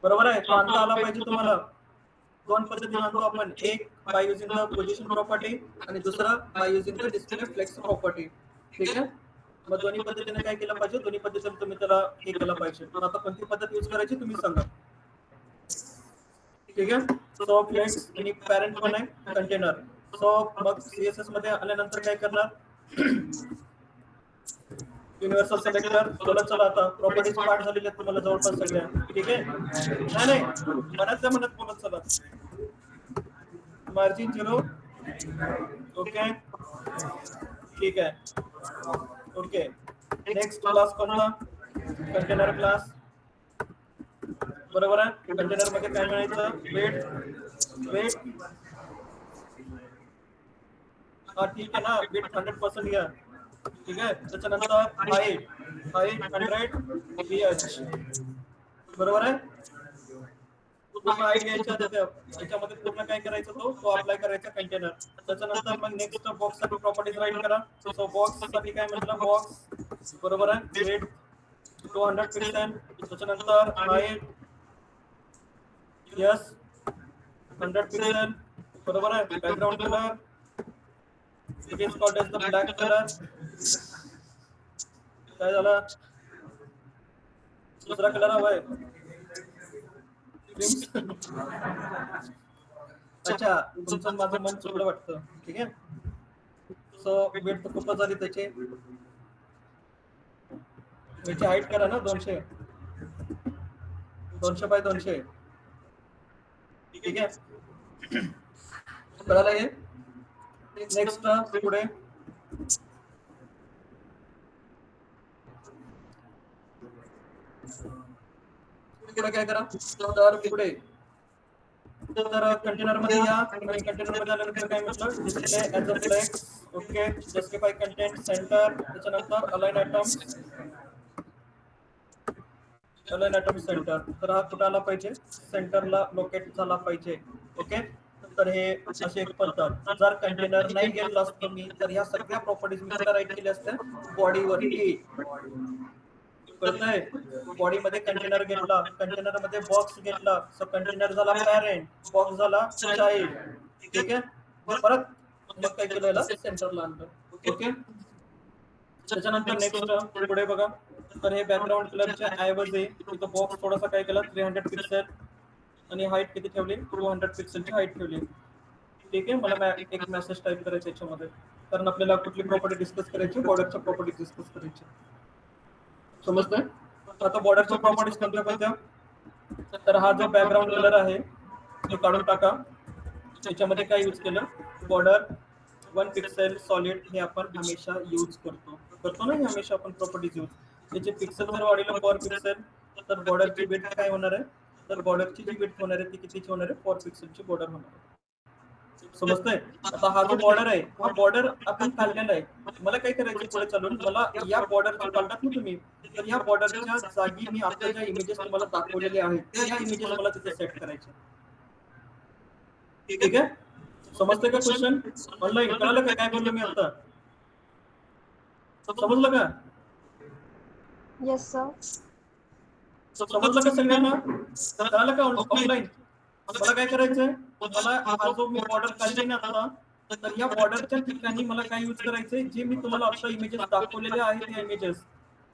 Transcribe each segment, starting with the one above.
बरोबर आहे. तो आणता आला पाहिजे तुम्हाला. दोन पद्धतीने आणतो आपण, एक by using the position property आणि दुसरा by using the display flex property. ठीक आहे. मग दोन्ही पद्धतीने काय केलं पाहिजे, दोन्ही पद्धतीने तुम्ही त्याला हे केलं पाहिजे. मग आता कोणती पद्धत यूज करायची तुम्ही सांगा. ठीक आहे. सो फ्लेक्स आणि पॅरेंट पण आहे कंटेनर. सो मग सीएसएस मध्ये आल्यानंतर काय करणार, युनिव्हर्सल सिलेक्टर. चला आता प्रॉपर्टीज पार्ट झालेले आहेत तुम्हाला जवळपास सगळ्या. ठीक आहे. नाही म्हणत बोलत चला. मार्जिन 0. ओके. ठीक आहे. ओके. नेक्स्ट क्लास कोणता, कंटेनर क्लास. बरोबर आहे. कंटेनर मध्ये काय मिळायचं, वेट. हा ठीक आहे ना, वेट 100% घ्या. ठीक आहे. त्याच्यानंतर हाईट 100 BH. बरोबर आहे. पूर्ण हाईट घ्यायच्या त्याच्यामध्ये पूर्ण काय करायचं, तो अप्लाय करायचा कंटेनर. त्याच्यानंतर मग नेक्स्ट बॉक्स साठी प्रॉपर्टीज राईट करा. सो बॉक्स साठी काय म्हटलं, बॉक्स बरोबर आहे, वेट 200%. त्याच्यानंतर हाईट यस 100%. बरोबर आहे. Background colour it is called as the black colour. काय झालं, दुसरा कलर हवाय. अच्छा, तुमचं माझं मन चुकलं वाटतं. ठीक आहे. सो वेट तर खूपच झाली त्याची हाईट करा ना 200 बाय 200. ठीक आहे. कळालं हे. नेक्स्ट पुढे काय करा, तर पुढे तर कंटेनर मध्ये या आणि कंटेनर मध्ये आल्यानंतर काय म्हटलं, display as a flex. Okay. Justify content centre. त्याच्यानंतर अलाइन आयटम सेंटर. तर हा कुठं आला पाहिजे, सेंटरला लोकेट झाला पाहिजे. ओके. तर हे अशी एक पद्धत. जर कंटेनर नाही घेतला असतो मी, तर ह्या सगळ्या प्रॉपर्टीज मी कुठे राईट केल्या असत्या, बॉडीवरती. कळतंय. बॉडी मध्ये कंटेनर घेतला, कंटेनर मध्ये बॉक्स घेतला. सो कंटेनर झाला पॅरेंट, बॉक्स झाला चाइल्ड. ठीक आहे. परत मग काय केलं, याला सेंटरला आणलं. ओके. त्याच्यानंतर नेक्स्ट पुढे बघा. तर हे बॅकग्राऊंड कलरच्या ऐवजी इथं बॉक्स थोडासा काय केला, 300 पिक्सेल आणि हाईट किती ठेवली, 200 पिक्सेलची हाईट ठेवली. ठीक आहे. मला एक मेसेज टाईप करायचा याच्यामध्ये, कारण आपल्याला कुठली प्रॉपर्टी डिस्कस करायची, बॉर्डरच्या प्रॉपर्टी डिस्कस करायची. समजतंय. आता बॉर्डरच्या प्रॉपर्टीज कोणत्या, तर हा जो बॅकग्राऊंड कलर आहे तो काढून टाका. याच्यामध्ये काय यूज केलं, बॉर्डर 1 पिक्सेल सॉलिड हे आपण हमेशा यूज करतो ना, हमेशा आपण प्रॉपर्टीज यूज. त्याचे पिक्सेल जर वाढलं पर पिक्सेल, तर बॉर्डरची विड्थ काय होणार आहे, तर बॉर्डरची जी विड्थ होणार आहे ती कितीची होणार आहे, 4 पिक्सेलची बॉर्डर होणार आहे. समजतंय. आता हा जो बॉर्डर आहे, हा बॉर्डर आपण काढलेला आहे. मला काय करायचं पुढे चालून, मला या बॉर्डर जो काढतात ना तुम्ही, तर या बॉर्डरच्या जागी मी आता ज्या इमेजेस तुम्हाला दाखवलेले आहेत, या इमेजेस मला तिथे सेट करायचे. ठीक आहे. समजतंय का क्वेश्चन, ऑनलाईन कळालं का काय बोललो मी आता, समजलं का? Yes sir. समजलं का सगळ्यांना, कळालं का ऑफलाईन. मला काय करायचंय, मला हा जो मी बॉर्डर काढली ना आता, तर या बॉर्डरच्या ठिकाणी मला काय यूज करायचंय, जे मी तुम्हाला आता इमेजेस दाखवलेले आहेत या इमेजेस,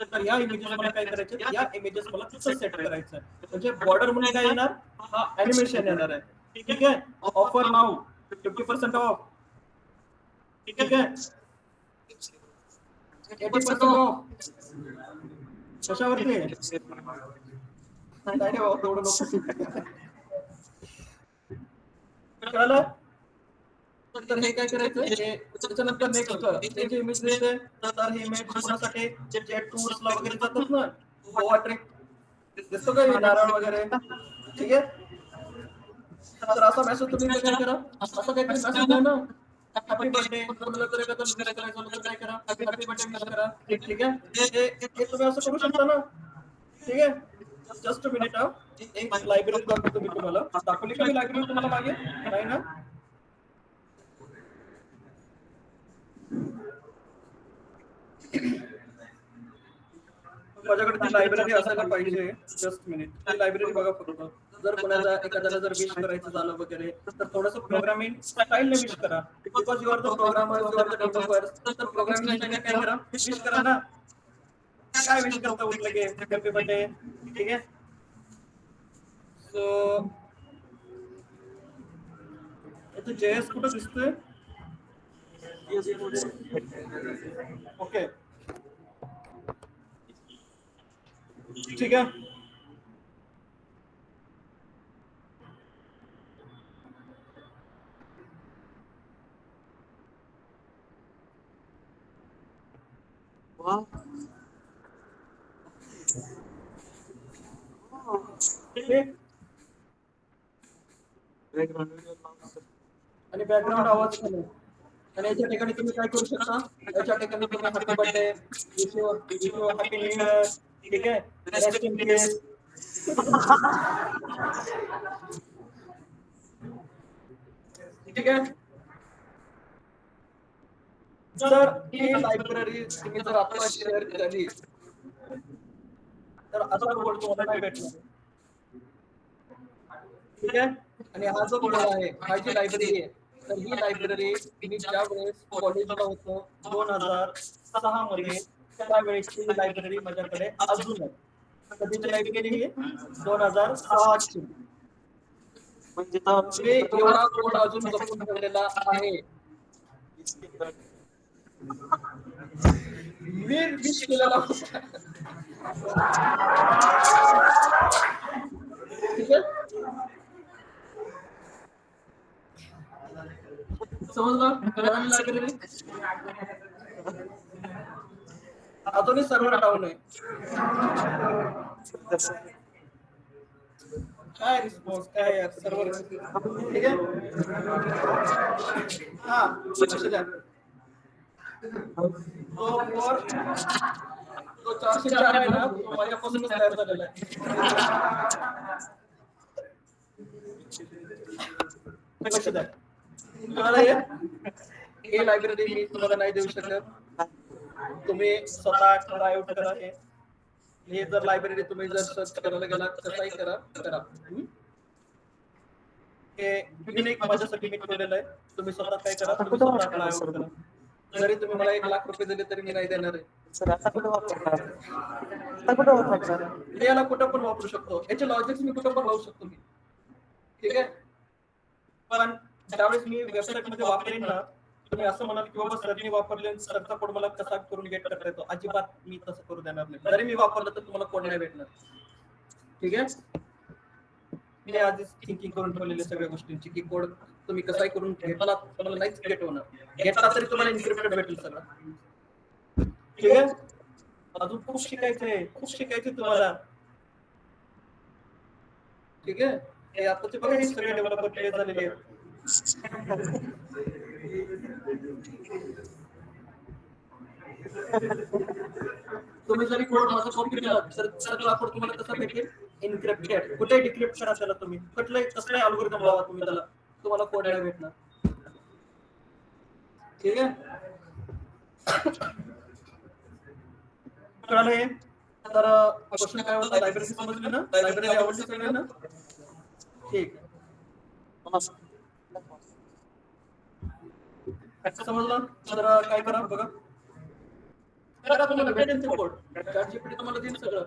तर या इमेजेस मला काय करायचे, या इमेजेस मला तिथं सेट करायचं. म्हणजे बॉर्डर म्हणून काय येणार, हा ॲनिमेशन येणार आहे. ठीक आहे. Offer now 50% of. ठीक आहे. 80% ऑफ. कशावरती नाही हो, तेवढं नको. कळलं. तर हे काय करायचं, हे त्याच्यानंतर नेक्स्ट हे जे इमेज दिसते, तर हे इमेज कोणासाठी, जे टूर्सला वगैरे जातात ना, गोवा ट्रिप दिसतो का, नारळ वगैरे. ठीक आहे. तर असा मेसेज तुम्ही काय करा, असं काहीतरी मेसेज द्या ना, हॅपी बर्थडे. कोणाला जर एखादा विश करायचं झालं तर काय करा, हॅपी बर्थडे विश करा. ठीक आहे. हे तुम्ही असं करू शकता ना. ठीक आहे. जस्ट मिनिट हा, एक लायब्ररी दाखवतो मी तुम्हाला. दाखवली का मी लायब्ररी तुम्हाला मागे, नाही ना. माझ्याकडे ती लायब्ररी असायला पाहिजे. जस्ट मिनिट, ती लायब्ररी बघा फक्त. जर कोणाला एखाद्याला जर विश करायचं झालं वगैरे तर थोडंसं प्रोग्रामिंग स्टाईलने विश करा. Because you are the programmers, you are the developers. तर प्रोग्रामिंग स्टाईलने काय करा, विश करा ना. काय विश करता उठलं की हॅपी बर्थडे, ठीक आहे. सो इथे जेएस कुठं दिसतोय? ओके, ठीक आहे. आणि बॅकग्राऊंड आवाज कमी. आणि याच्या ठिकाणी तुम्ही काय करू शकता, याच्या ठिकाणी तुम्ही happy birthday, wish you happy new year, ठीक आहे, रेस्ट इन पीस. ठीक आहे. जर ही लायब्ररी तुम्ही जर आता शेअर केली तर असा कोड तुम्हाला नाही भेटणार, ठीक आहे. आणि हा जो कोड आहे, हा जी लायब्ररी आहे, तर ही लायब्ररी मी ज्या वेळेस कॉलेजला होतो 2006 मध्ये, त्यावेळेसची ही लायब्ररी माझ्याकडे अजून आहे. कधीची लायब्ररी ही 2006 ची. म्हणजे मी एवढा कोड अजून जपून ठेवलेला आहे. मी विश केलेला होता, ठीक आहे. समजलं? कळाली लायब्ररी? अजूनही सर्व्हर डाऊन आहे. काय रिस्पॉन्स काय यार सर्व्हर, ठीक आहे. हा लक्ष द्या. तो 404 आहे ना, तो माझ्यापासूनच तयार झालेला आहे. लक्ष द्या. कळलं हे? हे लायब्ररी मी तुम्हाला नाही देऊ शकत. तुम्ही स्वतः ट्राय आउट करा. हे जर लायब्ररी तुम्ही जर सर्च करायला गेला कसाही करा. हे युनिक माझ्यासाठी मी ठेवलेलं आहे. तुम्ही स्वतः काय करा, तुम्ही स्वतः ट्राय आउट करा. जरी तुम्ही मला 1,00,000 रुपये दिले तरी मी नाही देणार आहे. सर आता कुठं वापरणार? आता कुठं वापरणार? याला कुठं पण वापरू शकतो. याचे लॉजिक्स मी कुठं पण लावू शकतो मी, ठीक आहे. पण ज्यावेळेस मी वेबसाईट मध्ये वापरेन ना, तुम्ही असं म्हणाल की बाबा सरनी वापरले, सरचा कोड मला कसा करून गेट करता येतो, अजिबात मी तसं करू देणार नाही. जरी मी वापरलं तर तुम्हाला कोड नाही भेटणार, ठीक आहे. मी आधीच थिंकिंग करून ठेवलेल्या सगळ्या गोष्टींची की कोड तुम्ही कसाही करून घेतला तुम्हाला नाहीच गेट होणार. घेतला तरी तुम्हाला इन्क्रिप्टेड भेटेल सगळं, ठीक आहे. अजून खूप शिकायचंय तुम्हाला, ठीक आहे. हे आताचे बघा हे सगळे डेव्हलपर क्लिअर झालेले आहेत. तुम्ही जरी कोड माझा कॉपी केला तर सगळा कोड तुम्हाला कसा भेटेल, इनक्रिप्टेड. कुठे डिक्रिप्ट करा त्याला तुम्ही, कसलाही अल्गोरिदम लावा तुम्ही त्याला, तुम्हाला कोड नाही भेटणार, ठीक आहे. कळलं हे? तर क्वेश्चन काय होता, लायब्ररी समजली ना, लायब्ररी आवडली सगळ्यांना, ठीक आहे. समजलं? तर काय करा बघा, करा तुम्हाला भेटेल ते कोड. ChatGPT तुम्हाला देईल सगळं,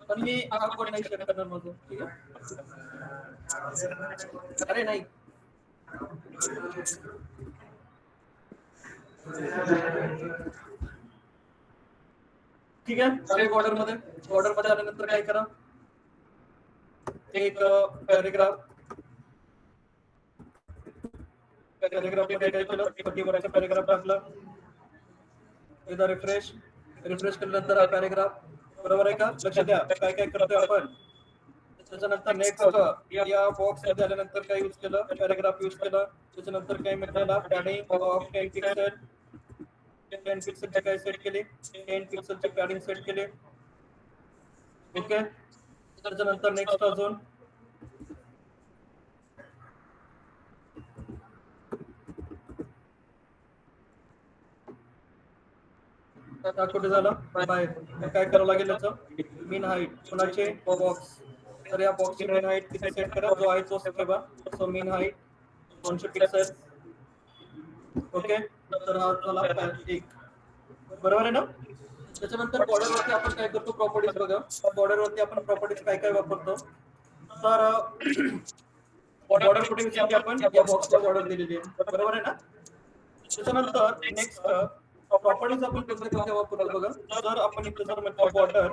पण मी हा कोड नाही शेअर करणार माझं, ठीक आहे. अरे नाही, ठीक आहे. अरे बॉर्डर मध्ये आल्यानंतर काय करा, एक पॅरेग्राफ मध्ये काय केलं, पट्टीवरचा पॅरेग्राफ टाकला. एकदा रिफ्रेश केल्यानंतर हा पॅरेग्राफ, बरोबर आहे का? लक्ष द्या काय काय करतोय आपण. त्याच्यानंतर नेक्स्ट या बॉक्स मध्ये आल्यानंतर काय यूज केलं, पॅरेग्राफ यूज केलं. त्याच्यानंतर काय म्हटलेला, पॅडिंग ऑफ 10 पिक्सल, 10 पिक्सलचे काय सेट केले, 10 पिक्सलचे पॅडिंग सेट केले, ओके. त्याच्यानंतर नेक्स्ट अजून हा कुठे झाला बाहेर. मग काय करावं लागेल याचं मीन हाईट कुणाचे बॉक्स. तर या बॉक्सची मीन हाईट किती सेट करा जो आहे तोच ठेवा. So mean height 200 pixel. Okay तर हा झाला एक. बरोबर आहे ना. त्याच्यानंतर बॉर्डरवरती आपण काय करतो प्रॉपर्टीज बघा. बॉर्डरवरती आपण प्रॉपर्टीज काय काय वापरतो. तर बॉर्डर कुठे विचारली आपण या बॉक्सला बॉर्डर दिलेली आहे. बरोबर आहे ना. त्याच्यानंतर नेक्स्ट प्रॉपर्टीज आपण कोणत्या कोणत्या वापरतो बघा. जर आपण इथे जर म्हटलं बॉर्डर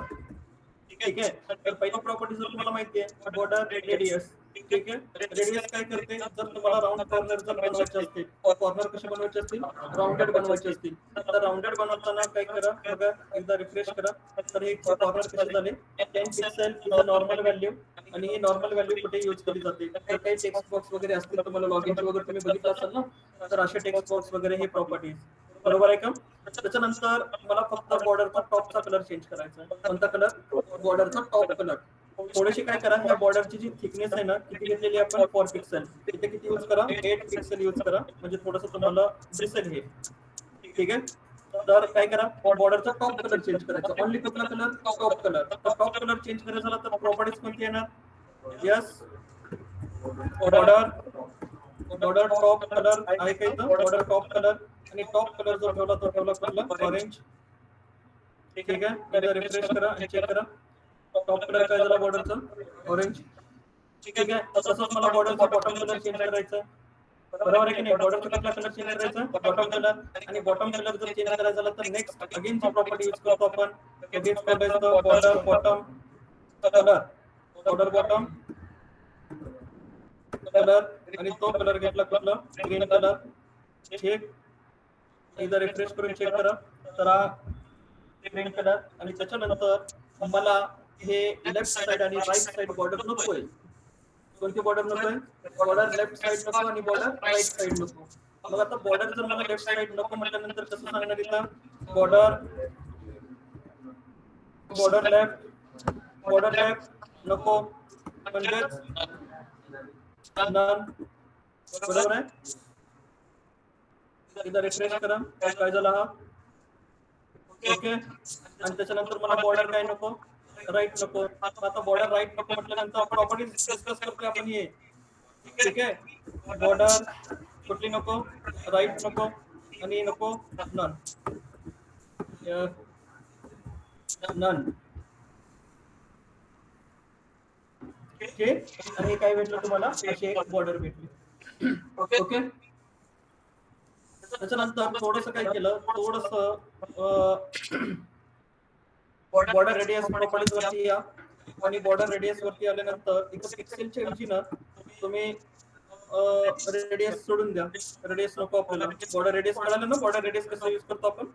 ठीक आहे तर पहिली प्रॉपर्टी जर तुम्हाला माहिती आहे बॉर्डर रेडियस. ठीक आहे रेडियस काय करते जर तुम्हाला राऊंड कॉर्नर जर बनवायचे असतील कॉर्नर कसे बनवायचे असतील राऊंडेड बनवायचे असतील तर राऊंडेड बनवताना काय करा बघा एकदा रिफ्रेश करा. तर हे कॉर्नर कसे झाले 10 pixel is a normal value आणि ही नॉर्मल व्हॅल्यू कुठे यूज केली जाते. तर काही टेक्स्ट बॉक्स वगैरे असतील तुम्हाला लॉगिनचे वगैरे तुम्ही बघितलं असाल ना तर असे टेक्स्ट बॉक्स वगैरे हे प्रॉपर्टीज. बरोबर आहे का. त्याच्यानंतर मला फक्त बॉर्डरचा टॉपचा कलर चेंज करायचा आहे. कोणता कलर बॉर्डरचा टॉप कलर. थोडेसे काय करा ह्या बॉर्डरची जी थिकनेस आहे ना किती घेतलेली आपण 4 पिक्सल. इथे किती यूज करा 8 पिक्सल यूज करा म्हणजे थोडंसं तुम्हाला दिसेल हे. ठीक आहे तर काय करा बॉर्डरचा टॉप कलर चेंज करायचा. ओनली कुठला कलर टॉप कलर. तर टॉप कलर चेंज करायचा झाला तर प्रॉपर्टीज कोणती येणार यस बॉर्डर टॉप कलर आहे का इथं बॉर्डर टॉप कलर आणि टॉप कलर जो ठेवला तो ठेवला कुठला ऑरेंज. ठीक आहे एकदा रिफ्रेश करा आणि चेक करा. टॉप कलर काय झाला बॉर्डरचा ऑरेंज. ठीक आहे तसंच मला बॉर्डरचा बॉटम कलर चेंज करायचा. बरोबर आहे की नाही. बॉर्डरचा कुठला कलर चेंज करायचा बॉटम कलर आणि बॉटम कलर जर चेंज करायचा झाला तर नेक्स्ट अगेन जी प्रॉपर्टी यूज करतो आपण लगेच करायचं border bottom colour. Border bottom colour आणि तो कलर घेतला कुठला ग्रीन कलर. ठीक एकदा रिफ्रेश करून चेक करा तर हा ग्रीन कलर आणि त्याच्यानंतर मला हे लेफ्ट साइड आणि राईट साइड बॉर्डर नकोय. कोणती बॉर्डर नकोय बॉर्डर लेफ्ट साइड नको आणि बॉर्डर राईट साइड नको. मग आता बॉर्डर जर मला लेफ्ट साइड नको म्हटल्यानंतर कसं सांगणार इथं बॉर्डर बॉर्डर लेफ्ट नको म्हणजेच नन. बरोबर आहे. एकदा रिफ्रेश करा काय झाला हा ओके आणि त्याच्यानंतर मला बॉर्डर काय नको राईट नको. आता बॉर्डर राईट नको म्हटल्यानंतर प्रॉपर्टीज डिस्कस करतोय आपण हे. ठीक आहे बॉर्डर कुठली नको राईट नको आणि नको नन नन. ठीक आणि काय भेटलं तुम्हाला अशी एक बॉर्डर भेटली. ओके त्याच्यानंतर थोडस काय केलं थोडस बॉर्डर रेडियस प्रॉपर्टीज वरती या आणि बॉर्डर रेडियस वरती आल्यानंतर इथं पिक्सेलच्या ऐवजी ना तुम्ही रेडियस सोडून द्या. रेडियस नको आपल्याला. बॉर्डर रेडियस कळालं ना बॉर्डर रेडियस कसं यूज करतो आपण.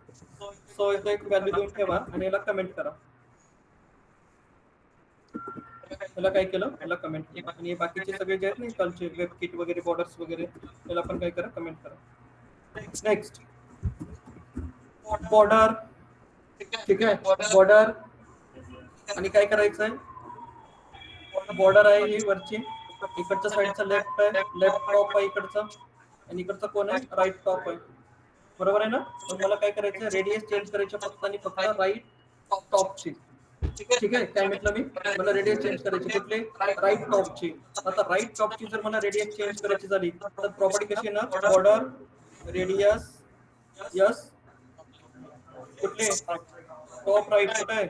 सो इथं एक व्हॅल्यू देऊन ठेवा आणि याला कमेंट करा. याला काय केलं याला कमेंट केलं आणि बाकीचे सगळे जे आहेत ना कालचे वेब किट वगैरे बॉर्डर्स वगैरे याला पण काय करा कमेंट करा. Next border. ठीक आहे बॉर्डर आणि काय करायचं आहे बॉर्डर आहे ही वरची इकडच्या साईडचा लेफ्ट आहे लेफ्ट टॉप आहे इकडचा आणि इकडचा कोण आहे राईट टॉप आहे. बरोबर आहे ना. मग मला काय करायचं रेडियस चेंज करायचं फक्त आणि फक्त राईट टॉपची. ठीक आहे काय म्हटलं मी मला रेडियस चेंज करायची कुठली राईट टॉपची. आता राईट टॉपची जर मला रेडियस चेंज करायची झाली तर प्रॉपर्टी कशी येणार बॉर्डर रेडियस यस कुठले टॉप राईट कुठे आहे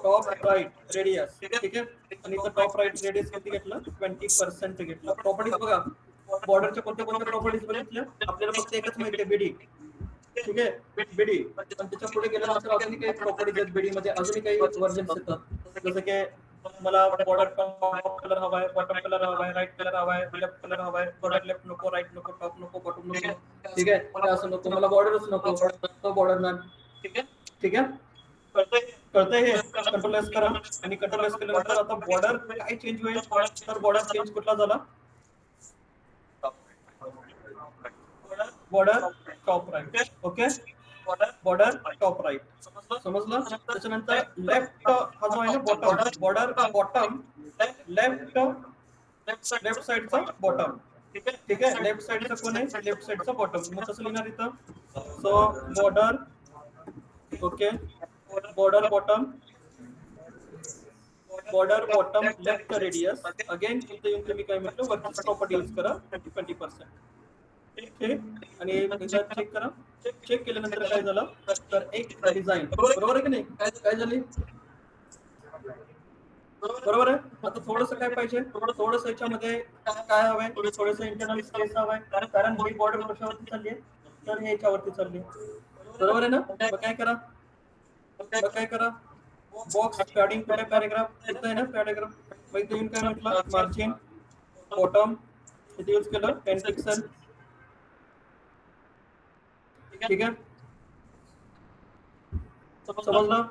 टॉप राईट रेडियस. ठीक आहे आणि इथं टॉप राईट रेडियस किती घेतलं 20% घेतलं. प्रॉपर्टीज बघा बॉर्डरच्या कोणत्या कोणत्या प्रॉपर्टीज बघितल्या आपल्याला फक्त एकच माहिती आहे बीडी. ठीक आहे बीडी पण त्याच्या पुढे गेल्यानंतर अजूनही काही प्रॉपर्टीज आहेत बीडी मध्ये अजूनही काही व्हर्जन्स येतात जसं की मला बॉर्डर टॉप कलर हवा आहे बॉटम कलर हवा आहे राईट कलर हवा आहे लेफ्ट कलर हवा आहे बॉर्डर लेफ्ट नको राईट नको टॉप नको बॉटम नको. ठीक आहे मला असं नको मला बॉर्डरच नको तो बॉर्डर नन. ठीक आहे कळतंय हे कंट्रोल एस करा आणि कंट्रोल एस केल्यानंतर आता बॉर्डर काय चेंज होईल तर बॉर्डर चेंज कुठला झाला border top right. Okay border top right समजलं. त्याच्यानंतर लेफ्ट हा जो आहे ना बॉटम बॉर्डर बॉटम लेफ्ट साइडचा बॉटम. ठीक आहे लेफ्ट साइडचा कोण आहे लेफ्ट साइडचा बॉटम. मग कसं लिहिणार इथं so border okay border bottom left radius. Again इथे येऊन तुम्ही काय म्हटलं वरची प्रॉपर्टी यूज करा 20%. ठीक आणि एकदा चेक करा. चेक केल्यानंतर काय झालं तर एक डिझाईन बरोबर आहे की नाही काय झाली बरोबर आहे. आता थोडस काय पाहिजे थोडस याच्यामध्ये काय हवंय थोडस इंटरनल स्पेस हवंय कारण ही बॉर्डर कशावरती चालली आहे तर हे याच्यावरती चालली आहे बरोबर आहे ना. मग काय करा बॉक्स पॅडिंग कुठे पॅराग्राफ इथं आहे ना पॅराग्राफ मग इथे येऊन काय म्हटलं मार्जिन बॉटम इथे यूज केलं 10 पिक्सल. ठीक आहे समजलं.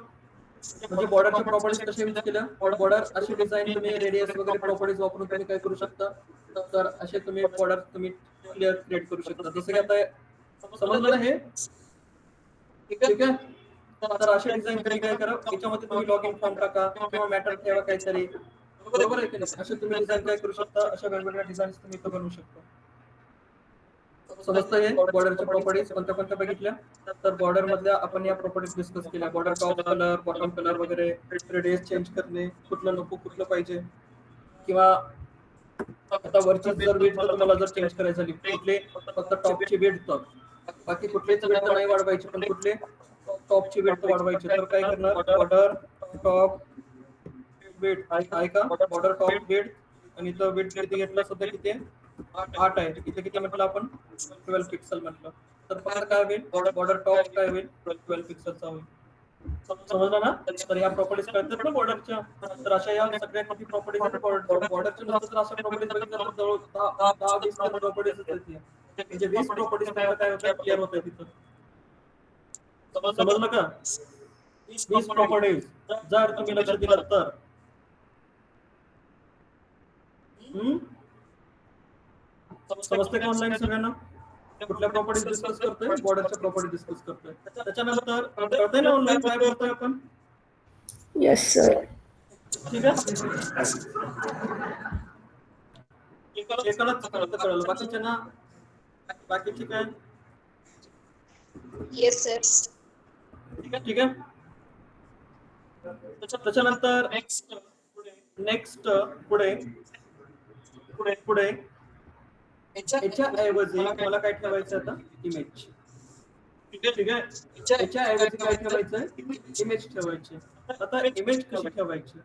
म्हणजे बॉर्डरच्या प्रॉपर्टीज कशा यूज केल्या बॉर्डर अशी डिझाईन तुम्ही रेडियस वगैरे प्रॉपर्टीज वापरून तुम्ही काय करू शकता तर असे तुम्ही बॉर्डर तुम्ही क्रिएट करू शकता जसं की आता समजलं ना हे ठीक आहे. तर अशी डिझाईन तुम्ही काय करा याच्यामध्ये तुम्ही लॉग इन फॉर्म टाका किंवा मॅटर ठेवा काहीतरी बरोबर आहे की नाही असे तुम्ही डिझाईन काय करू शकता अशा वेगवेगळ्या डिझाईन तुम्ही इथं बनवू शकता. समजतं हे बॉर्डरच्या प्रॉपर्टीज कोणत्या बघितल्या तर बॉर्डर मधल्या आपण या प्रॉपर्टीज डिस्कस केल्या border top colour bottom colour वगैरे रेडियस चेंज करणे कुठलं नको कुठलं पाहिजे किंवा आता वरची जर विड्थ तुम्हाला जर चेंज करायची झाली कुठले फक्त टॉपची विड्थ बाकी कुठलेच विड्थ नाही वाढवायची पण कुठले टॉपची विड्थ वाढवायची तर काय करणार बॉर्डर टॉप विड्थ आहे का बॉर्डर टॉप विड्थ आणि इथं विड्थ किती घेतलं सध्या किती आहे 8 आहे इथे किती म्हटलं आपण 12 पिक्सल म्हटलं तर फक्त काय होईल बॉर्डर टॉप काय होईल 12 पिक्सलचा होईल. समजलं ना तर या प्रॉपर्टीज कळतात ना बॉर्डरच्या तर अशा या सगळ्या किती प्रॉपर्टीज बॉर्डरच्या नंतर तर अशा प्रॉपर्टीज बघितल्या तर जवळ 10-20 प्रॉपर्टीज येतात म्हणजे 20 प्रॉपर्टीज काय होतात क्लिअर होतात तिथं. समजलं का 20 प्रॉपर्टीज जर तुम्ही लक्ष दिलं तर समजते का ऑनलाईन सगळ्यांना कुठल्या प्रॉपर्टीज डिस्कस करतोय बॉर्डरच्या प्रॉपर्टी डिस्कस करतोय त्याच्यानंतर कळतंय ना ऑनलाईन काय बोलतोय आपण. Yes sir. ठीक आहे एकालाच फक्त कळलं बाकीच्या ना बाकीची काय Yes, sir. ठीक आहे. त्याच्यानंतर नेक्स्ट पुढे याच्या ऐवजी मला काय ठेवायचं आता इमेज ठीक आहे याच्या ऐवजी काय ठेवायचं इमेज ठेवायची. आता इमेज कशी ठेवायची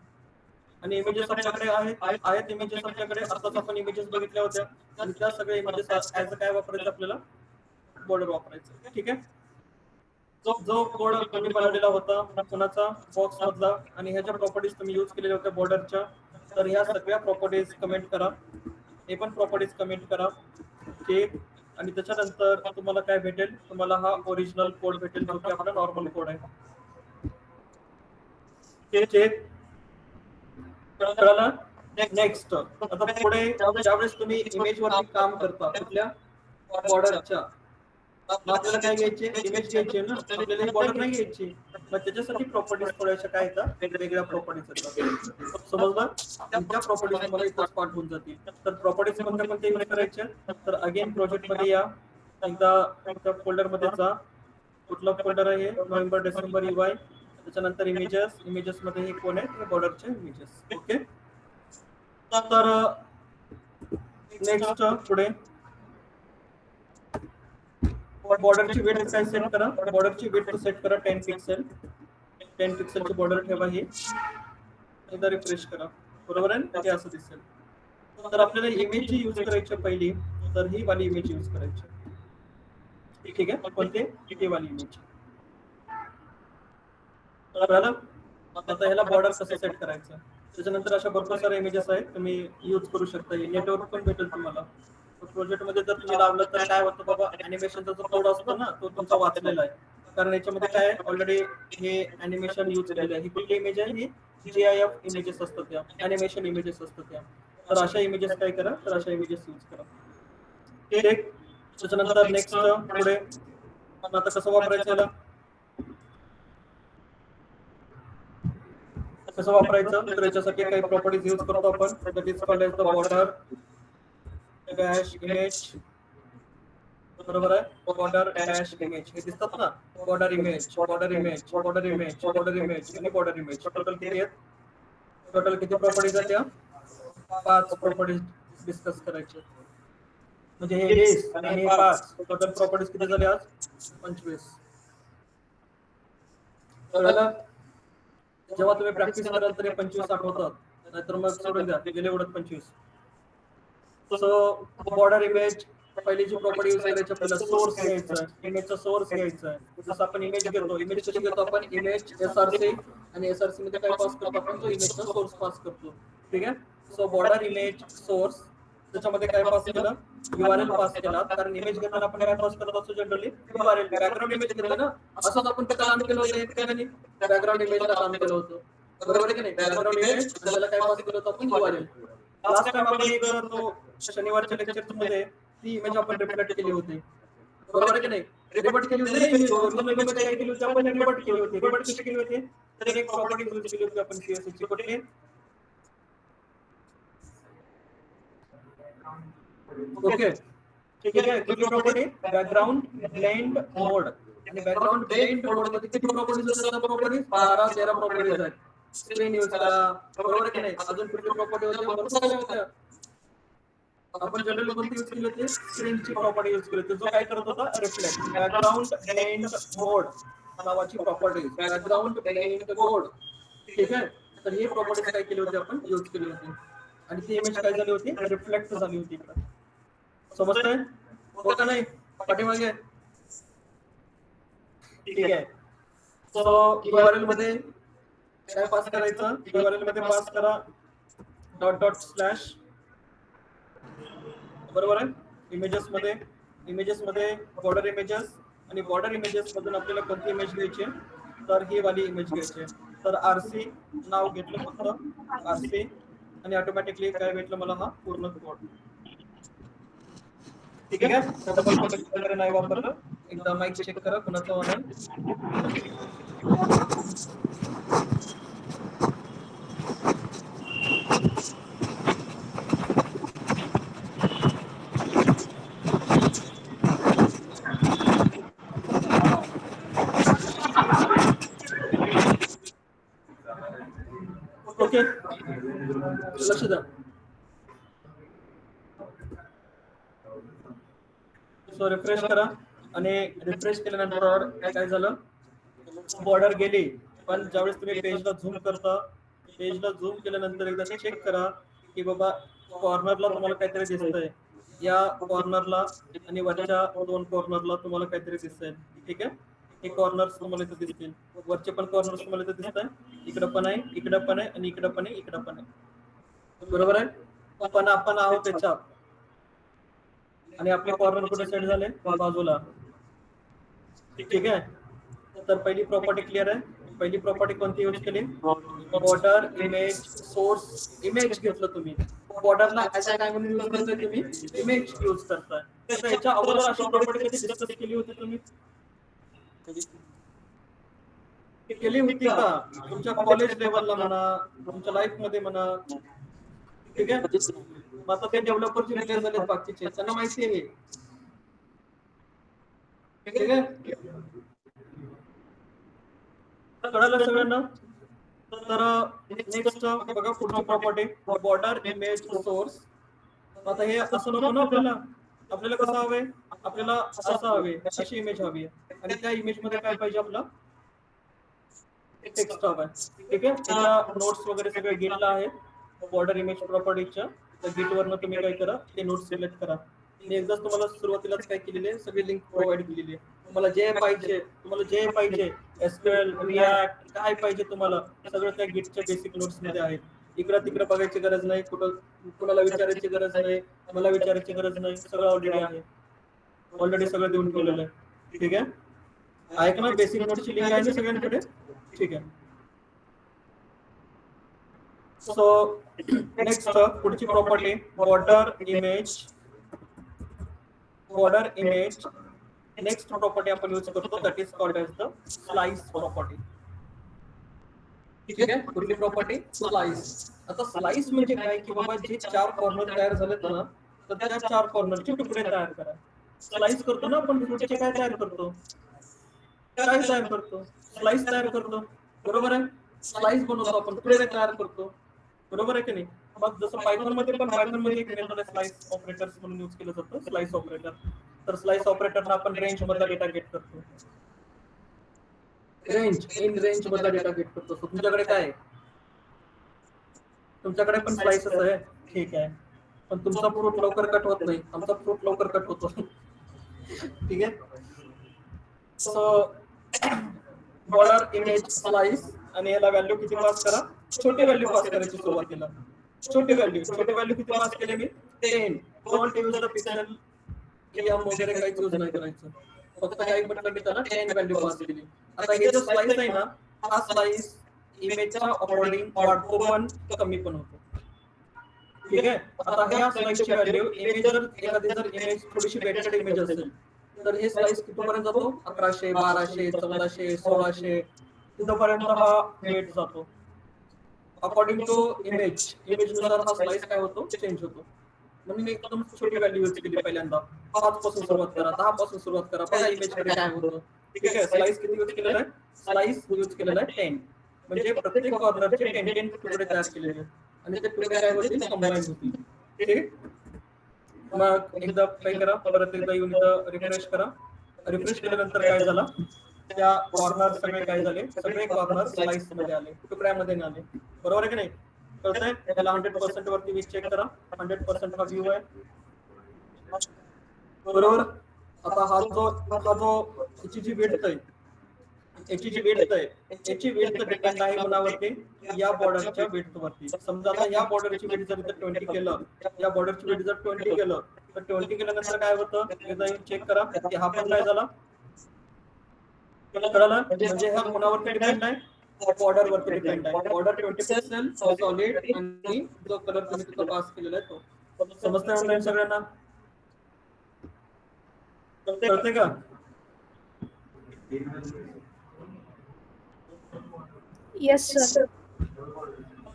आणि इमेजेस आपल्याकडे आहेत इमेजेस आपल्याकडे आताच आपण इमेजेस बघितल्या होत्या आणि त्या सगळ्या इमेजेस ऍज काय वापरायचं आपल्याला बॉर्डर वापरायचं. ठीक आहे जो कोड तुम्ही बनवलेला होता कोणाचा बॉक्स मधला आणि ह्याच्या प्रॉपर्टीज तुम्ही यूज केलेल्या होत्या बॉर्डरच्या तर ह्या सगळ्या प्रॉपर्टीज कमेंट करा हे पण प्रॉपर्टीज कमेंट करा. ठीक आणि त्याच्यानंतर तुम्हाला काय भेटेल तुम्हाला हा ओरिजिनल कोड भेटेल जो की आपला नॉर्मल कोड आहे. ठीक कळलं. नेक्स्ट आता पुढे ज्यावेळेस तुम्ही इमेज वरती काम करता कुठल्या बॉर्डरच्या आपल्याला काय घ्यायचे इमेज घ्यायची ना आपल्याला ही बॉर्डर नाही घ्यायची मग त्याच्यासाठी प्रॉपर्टीज थोड्याशा काय येतात वेगवेगळ्या प्रॉपर्टीज येतात. समजलं त्या प्रॉपर्टीज तुम्हाला इथंच पाठ होऊन जातील. तर प्रॉपर्टीज कोणत्या यूज करायच्या तर अगेन प्रोजेक्ट मध्ये या एकदा फोल्डर मध्ये जा कुठला फोल्डर आहे नोव्हेंबर डिसेंबर UI त्याच्यानंतर इमेजेस मध्ये हे कोण आहे बॉर्डरचे इमेजेस. ओके तर नेक्स्ट पुढे बॉर्डरची विड्थ काय सेट करा बॉर्डरची विड्थ सेट करा 10 पिक्सलची बॉर्डर ठेवा ही एकदा रिफ्रेश करा बरोबर आहे ते असं दिसेल. तर आपल्याला इमेज जी यूज करायची पहिली तर ही वाली इमेज यूज करायची. ठीक आहे कोणते ही वाली इमेज कळलं. आता ह्याला बॉर्डर कसं सेट करायचं त्याच्यानंतर अशा भरपूर साऱ्या इमेजेस आहेत तुम्ही यूज करू शकता नेटवर्क पण भेटेल तुम्हाला. प्रोजेक्ट मध्ये जर तुम्ही लावलं तर काय होतं बाबा अॅनिमेशनचा जो कोड असतो ना तो तुमचा वाचलेला आहे कारण याच्यामध्ये काय ऑलरेडी हे अॅनिमेशन यूज केलेलं आहे. ही कुठली इमेज आहे ही GIF इमेजेस असतात त्या अॅनिमेशन इमेजेस असतात त्या तर अशा इमेजेस काय करा तर अशा इमेजेस यूज करा. ठीक त्याच्यानंतर नेक्स्ट पुढे आता कसं वापरायचं याला कसं वापरायचं तर याच्यासाठी काही प्रॉपर्टीज यूज करतो आपण that is called as the border dash image बरोबर आहे. बॉर्डर डॅश इमेज हे दिसतात ना, border image, border image, border image, border image आणि बॉर्डर इमेज. टोटल किती आहेत? टोटल किती प्रॉपर्टीज आहेत त्या? 5 प्रॉपर्टीज डिस्कस करायचे. म्हणजे हे 20 आणि हे 5. टोटल प्रॉपर्टीज किती झाले आज? 25. कळलं? जेव्हा तुम्ही प्रॅक्टिस कराल तर हे 25 आठवतात, नाहीतर मग सोडून द्या, गेले उडत 25. सो बॉर्डर इमेज पहिली जी प्रॉपर्टी यूज करायची आपल्याला सोर्स घ्यायचा आहे, इमेजचा सोर्स घ्यायचा आहे. जसं आपण इमेज घेतो, इमेज कशी घेतो आपण? इमेज एसआरसी, आणि एसआरसी मध्ये काय पास करतो आपण? तो इमेजचा सोर्स पास करतो. ठीक आहे. सो बॉर्डर इमेज सोर्स, त्याच्यामध्ये काय पास केलं? URL पास केला. कारण इमेज घेताना आपण काय पास करत असतो जनरली? URL. बॅकग्राऊंड इमेज घेतलं ना, असंच आपण त्याला काम केलं होतं एकट्याने, बॅकग्राऊंड इमेजला काम केलं होतं. बरोबर आहे की नाही? बॅकग्राऊंड इमेज आणि त्याला काय पास केलं होतं आपण? URL. लास्ट टाइम आपण एक तो शनिवारच्या लेक्चर मध्ये ती इमेज आपण रिफ्लेक्ट केली होती. बरोबर आहे की नाही? रिबट केली होती ना इमेज, ओरिजिनल इमेज काय केली होती आपण? रिबट केली होती. रिबट कशी केली होती? तर एक प्रॉपर्टी यूज केली होती आपण CSS ची. कुठली? ओके, ठीक आहे. कुठली प्रॉपर्टी? बॅकग्राऊंड ब्लेंड मोड. आणि बॅकग्राऊंड ब्लेंड मोड मध्ये किती प्रॉपर्टीज असतात? प्रॉपर्टीज 12-13 प्रॉपर्टीज आहेत. स्क्रीन यूज करा. बरोबर आहे की नाही? अजून कुठली प्रॉपर्टी होती? भरपूर साऱ्या होत्या. आपण जनरली कोणती यूज केली होती? स्क्रीनची प्रॉपर्टी यूज केली होती. जो काय करत होता? रिफ्लेक्ट. बॅकग्राऊंड ब्लेंड मोड नावाची प्रॉपर्टी. बॅकग्राऊंड ब्लेंड मोड. ठीक आहे. तर ही प्रॉपर्टी काय केली होती? आपण यूज केली होती. आणि ती इमेज काय झाली होती? रिफ्लेक्ट झाली होती इकडे. समजतंय? हो का नाही? पाठीमागे. ठीक आहे. सो URL मध्ये काय पास करायचं? URL मध्ये पास करा ./. बरोबर आहे. इमेजेस मध्ये बॉर्डर इमेजेस, आणि बॉर्डर इमेजेस मधून आपल्याला कोणती इमेज घ्यायची? तर ही वाली इमेज घ्यायची. तर RC नाव घेतलं फक्त RC, आणि ऑटोमॅटिकली काय भेटलं मला? हा पूर्ण कोड. ठीक आहे. डबल वगैरे नाही वापरलं. एकदा माईक चेक करा कुणाचा ऑन आहे. ओके, लक्ष द्या. सो रिफ्रेश करा, आणि रिफ्रेश केल्यानंतर काय झालं? बॉर्डर गेली. पण ज्यावेळेस तुम्ही पेजला झूम करता, पेजला झूम केल्यानंतर एकदा चेक करा की बाबा कॉर्नरला तुम्हाला काहीतरी दिसतंय, या कॉर्नरला आणि वरच्या 2 कॉर्नरला तुम्हाला काहीतरी दिसतंय. ठीक आहे. हे कॉर्नर्स तुम्हाला इथे दिसतील. वरचे पण कॉर्नर्स तुम्हाला इथे दिसत आहे. इकडं पण आहे, इकडं पण आहे, आणि इकडं पण आहे, इकडं पण आहे. बरोबर आहे. पण आपण आहोत त्याच्यात, आणि आपले कॉर्नर कुठे सेट झाले? बाजूला. ठीक आहे. तर पहिली प्रॉपर्टी क्लिअर आहे. पहिली प्रॉपर्टी कोणती यूज केली? Border image source. इमेज घेतलं तुम्ही, बॉर्डरला ऍज काय म्हणून यूज करताय तुम्ही? इमेज यूज करताय. तर याच्या अगोदर अशी प्रॉपर्टी कधी डिस्कस केली होती तुम्ही? केली होती का? तुमच्या कॉलेज लेवलला म्हणा, तुमच्या लाईफ मध्ये म्हणा. ठीक आहे. मग आता ते डेव्हलपर जे प्लेयर झालेत बाकीचे, त्यांना माहिती आहे. ठीक आहे. कळालं सगळ्यांना? तर नेक्स्ट बघा पुढची प्रॉपर्टी, बॉर्डर इमेज सोर्स. आता हे असं नको ना आपल्याला. आपल्याला कसं हवंय? आपल्याला असं हवे, अशी इमेज हवी आहे. आणि त्या इमेज मध्ये काय पाहिजे? आपला टेक्स्ट हवाय. ठीक आहे. त्याच्या नोट्स वगैरे सगळे गिटला आहेत बॉर्डर इमेज प्रॉपर्टीच्या. तर गिट वरनं तुम्ही काय करा? ते नोट्स सिलेक्ट करा. मी एकदाच तुम्हाला सुरुवातीलाच काय केलेले, सगळी लिंक प्रोव्हाइड केलेली आहे. तुम्हाला जे पाहिजे SQL, रिॲक्ट, काय पाहिजे तुम्हाला, सगळं त्या गिटच्या बेसिक नोट्स मध्ये आहेत. इकडं तिकडं बघायची गरज नाही, कुणाला विचारायची गरज नाही, मला विचारायची गरज नाही. सगळं ऑलरेडी आहे. ऑलरेडी सगळं देऊन ठेवलेलं आहे. ठीक आहे. आहे का ना? बेसिक नोट्सची लिंक आहे ना सगळ्यांकडे? ठीक आहे. सो नेक्स्ट पुढची property, border image. Next property आपण यूज करतो, that is called as the slice property. ठीक आहे. कुठली प्रॉपर्टी? स्लाइस. आता स्लाइस म्हणजे काय? की बाबा जे 4 कॉर्नर तयार झालेत ना, तर त्या 4 कॉर्नरचे तुकडे तयार करा. स्लाइस करतो ना आपण फ्रूटचे, काय तयार करतो, काय तयार करतो, स्लाइस तयार करतो, बरोबर आहे. स्लाइस बनवतो आपण, तुकडे तयार करतो, बरोबर आहे की नाही. मग जसं पायथॉन मध्ये पण, पायथॉन मध्ये एक मेथड आहे स्लाइस ऑपरेटर्स म्हणून यूज केलं जातं, स्लाइस ऑपरेटर. तर स्लाइस ऑपरेटरला आपण रेंज मधला डेटा गेट करतो, रेंज इन रेंज मधला डेटा गेट करतो. So तुमच्याकडे काय आहे, तुमच्याकडे पण स्लाइसेस आहे, ठीक आहे, पण तुमचा फ्रूट लवकर कट होत नाही, आमचा फ्रूट लवकर कट होतो. ठीक आहे. सो बॉर्डर इमेज स्लाइस, आणि याला व्हॅल्यू किती पास करा, छोटी व्हॅल्यू पास करायची सुरुवातीला, छोटी व्हॅल्यू किती पास केले मी, 10. Don't use the pixel em वगैरे काहीच यूज नाही करायचं, फक्त काही म्हटलं मी त्याला 10 व्हॅल्यू पास केली. आता हे जो स्लाइस आहे ना, हा स्लाइस इमेजच्या अकॉर्डिंग वाढतो पण कमी पण होतो, ठीक आहे. आता ह्या स्लाइसची व्हॅल्यू, इमेज जर एखादी जर इमेज थोडीशी वेटेड इमेज असेल तर हे स्लाइस कितीपर्यंत जातो, 1100, 1200, 1400, 1600 तिथपर्यंत हा वेट जातो. अकॉर्डिंग टू इमेज नुसार हा स्लाइस काय होतो, चेंज होतो. म्हणून मी एकदम छोटी व्हॅल्यू यूज केली पहिल्यांदा, 5 पासून सुरुवात करा, 10 पासून सुरुवात करा, बघा इमेज कडे काय होतं. ठीक आहे. स्लाइस किती यूज केलेला आहे, स्लाइस यूज केलेला आहे 10, म्हणजे प्रत्येक कॉर्नरचे 10 तुकडे तयार केलेले, आणि ते तुकडे काय होतील, कंबाईन होतील. ठीक. मग एकदा काय करा, परत एकदा येऊन इथं रिफ्रेश करा. रिफ्रेश केल्यानंतर काय झालं, त्या कॉर्नर सगळे काय झाले, सगळे कॉर्नर स्लाइस मध्ये आले, तुकड्यामध्ये नाही आले, बरोबर आहे की नाही. कळतंय. त्याला 100% वरती चेक करा, 100% हा व्ह्यू आहे, बरोबर. आता हा जो याची जी वेट आहे, याची वेट डिपेंड आहे कोणावरती, या बॉर्डरच्या वेट वरती. समजा आता या बॉर्डरची वेट जर इथं 20 केलं, या बॉर्डरची वेट जर 20 केलं, तर 20 केल्यानंतर काय होतं, एकदा चेक करा की हा पण काय झाला, कळलं. म्हणजे हा कोणावरती डिपेंड आहे, बॉर्डर वरती डिपेंड आहे. बॉर्डर 20 पिक्सेल सॉलिड, आणि जो कलर तुम्ही तिथं पास केलेला आहे तो. समजतंय ऑनलाईन सगळ्यांना, कळतंय का. Yes, sir.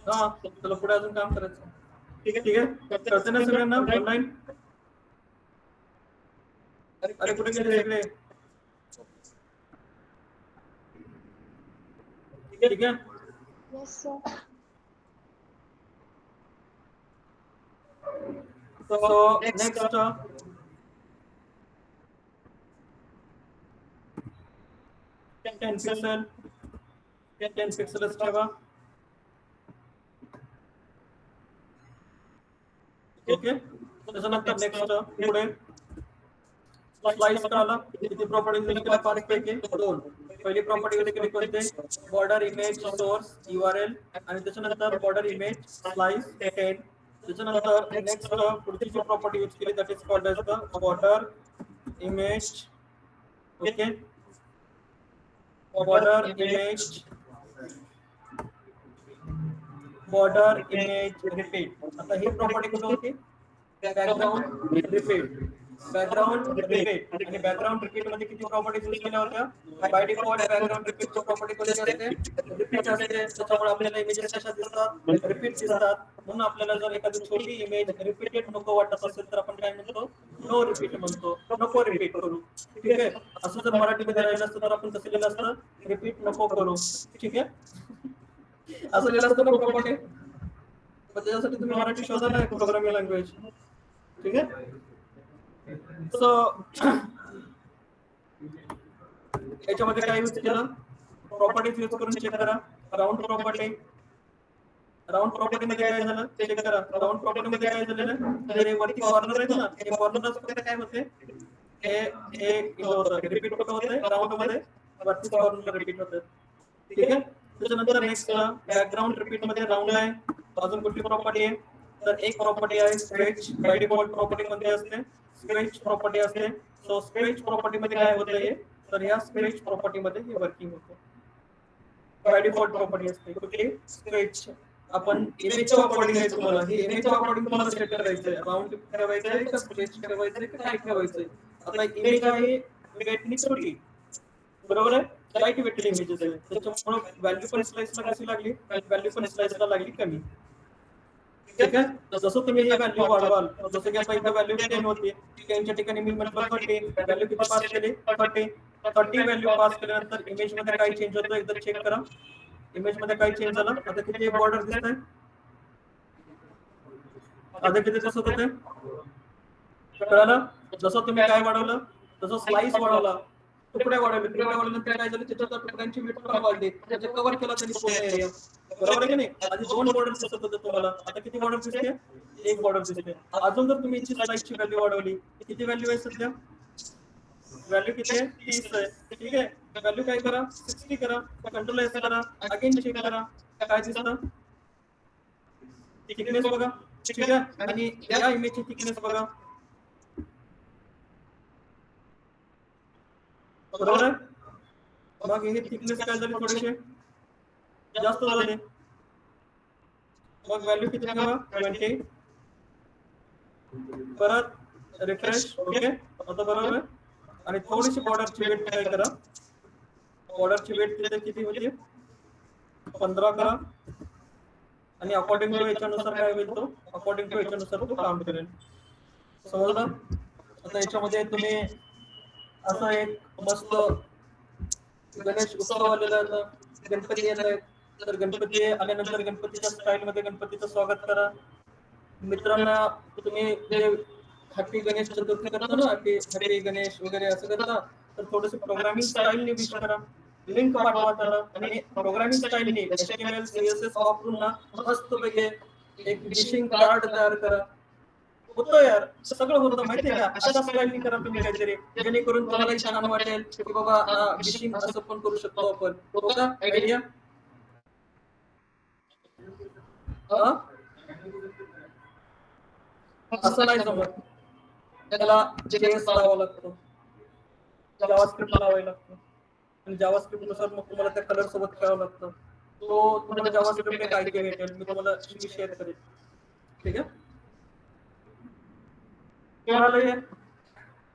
हा, चला पुढे अजून काम करायचं. ठीक आहे. कळतंय ना सगळ्यांना ऑनलाईन. अरे कुठे गेले सगळे, ठीक आहे. Yes, sir. So next, 10 pixel, 10 पिक्सेलच ठेवा. ओके. त्याच्यानंतर नेक्स्ट पुढे स्लाइस कळाला, किती प्रॉपर्टीज यूज केल्या, 5 पैकी 2. पहिली प्रॉपर्टी यूज केली कोणते, बॉर्डर इमेज सोर्स URL, आणि त्याच्यानंतर बॉर्डर इमेज स्लाइस 10. त्याच्यानंतर नेक्स्ट पुढची जी प्रॉपर्टी यूज केली, that is called as the border image, okay, border image repeat. आता ही प्रॉपर्टी कुठे होती, बॅकग्राऊंड रिपीट, आणि बॅकग्राऊंड रिपीट मध्ये किती प्रॉपर्टीज यूज केल्या होत्या. बाय डिफॉल्ट बॅकग्राऊंड रिपीटची प्रॉपर्टी कोणती असते, रिपीट असते. त्याच्यामुळे आपल्याला इमेजेस कशा दिसतात, रिपीट दिसतात. म्हणून आपल्याला जर एखादी छोटी इमेज रिपीटेड नको वाटत असेल तर आपण काय म्हणतो, नो रिपीट म्हणतो, नको रिपीट करू. ठीक आहे. असं जर मराठीमध्ये राहिलं असतं तर आपण कसं लिहिलं असतं, रिपीट नको करू. ठीक आहे, असं लिहिलं असतं ना प्रॉपर्टी. त्याच्यासाठी तुम्ही मराठी शोधा ना, प्रोग्रामिंग लँग्वेज. ठीक आहे. सो याच्यामध्ये काय यूज केलं, प्रॉपर्टीज यूज करून चेक करा. राऊंड प्रॉपर्टी मध्ये काय झालं, चेक करा. राऊंड प्रॉपर्टी मध्ये काय झालेलं, तर हे वरती कॉर्नर आहेत ना, हे कॉर्नरच फक्त काय होते, हे होतं रिपीट कुठं होतंय, राऊंड मध्ये वरती कॉर्नर रिपीट होतं. ठीक आहे. त्याच्यानंतर नेक्स्ट बॅकग्राऊंड रिपीट मध्ये राऊंड आहे. अजून कुठली प्रॉपर्टी आहे, तर एक प्रॉपर्टी आहे स्ट्रेच. बाय डिफॉल्ट प्रॉपर्टी मध्ये असते स्ट्रेच प्रॉपर्टी असते. सो स्ट्रेच प्रॉपर्टी मध्ये काय होतं हे, तर या स्ट्रेच प्रॉपर्टी मध्ये हे वर्किंग होतं. बाय डिफॉल्ट प्रॉपर्टी असते कुठली, स्ट्रेच. आपण इमेजच्या अकॉर्डिंग आहे, तुम्हाला हे इमेजच्या अकॉर्डिंग तुम्हाला सेट करायचंय, राऊंड ठेवायचंय का स्ट्रेच ठेवायचंय का काय ठेवायचंय. आता इमेज आहे वेटनी छोटी, बरोबर आहे, लाईट वेटेड इमेजेस आहे, त्याच्यामुळे व्हॅल्यू पण स्लाइसला कशी लागली, व्हॅल्यू पण स्लाइसला लागली कमी. ठीक आहे. जसं तुम्ही ही व्हॅल्यू वाढवाल, जसं की आता इथं व्हॅल्यू 10 होती, 10च्या ठिकाणी मी म्हटलं 30, व्हॅल्यू किती पास केली 30 व्हॅल्यू पास केल्यानंतर इमेज मध्ये काय चेंज होतं एकदा चेक करा. इमेज मध्ये काय चेंज झालं, आता किती बॉर्डर दिसत आहे, आता किती दिसत होते, कळालं. जसं तुम्ही काय वाढवलं, जसं स्लाइस वाढवला, तुकडे वाढवल्यानंतर काय झालं, त्याच्या तुकड्यांची विड्थ पण वाढली, म्हणजे कव्हर केला त्यांनी पूर्ण एरिया. बरोबर आहे की नाही. आधी 2 बॉर्डर दिसत होते तुम्हाला, आता किती बॉर्डर दिसते, 1 बॉर्डर दिसते. अजून जर तुम्ही इथची स्लाइसची व्हॅल्यू वाढवली, किती व्हॅल्यू आहे सध्या, व्हॅल्यू किती आहे 30 आहे. ठीक आहे. व्हॅल्यू काय करा 60 करा, कंट्रोल एस करा, अगेन चेक करा, काय दिसतं, थिकनेस बघा. ठीक आहे. आणि या इमेजची थिकनेस बघा. बरोबर आहे. मग हे थिकनेस काय झाली, थोडेसे जास्त झाले. मग व्हॅल्यू किती ठेवा 20, परत रिफ्रेश. ओके, आता बरोबर आहे. आणि थोडीशी बॉर्डरची वेट काय करा, बॉर्डरची वेट तिथे किती होती 15 करा. आणि अकॉर्डिंग टू याच्यानुसार काय होईल, तो अकॉर्डिंग टू याच्यानुसार तो काम करेल. समजलं. आता याच्यामध्ये तुम्ही असं एक मस्त गणेश उत्सव आलेला आहे, गणपती येत आहेत, तर गणपती आल्यानंतर गणपतीच्या स्टाईलमध्ये गणपतीचं स्वागत करा. मित्रांना तुम्ही जे हॅपी गणेश चतुर्थी करता ना, हॅपी गणेश वगैरे असं करता, तर थोडंसं प्रोग्रामिंग स्टाईलने विश करा, लिंक पाठवा त्याला. आणि प्रोग्रामिंग स्टाईलने HTML CSS वापरून ना मस्तपैकी एक विशिंग कार्ड तयार करा. होतं यार, सगळं होतं माहितीये का. अशा स्टाईलने करा तुम्ही काहीतरी, जेणेकरून तुम्हालाही छान वाटेल की बाबा विशिंग असं पण करू शकतो आपण. हो का आयडिया. असं नाही जमत, त्याला JS लावावं लागतं, जावास्क्रिप्ट लावायला लागतं. आणि जावास्क्रिप्ट नुसार मग तुम्हाला त्या कलर सोबत खेळावं लागतं. तो तुम्हाला जावास्क्रिप्ट एक आयडिया भेटेल, मी तुम्हाला शेअर करेल. ठीक आहे. कळालं हे.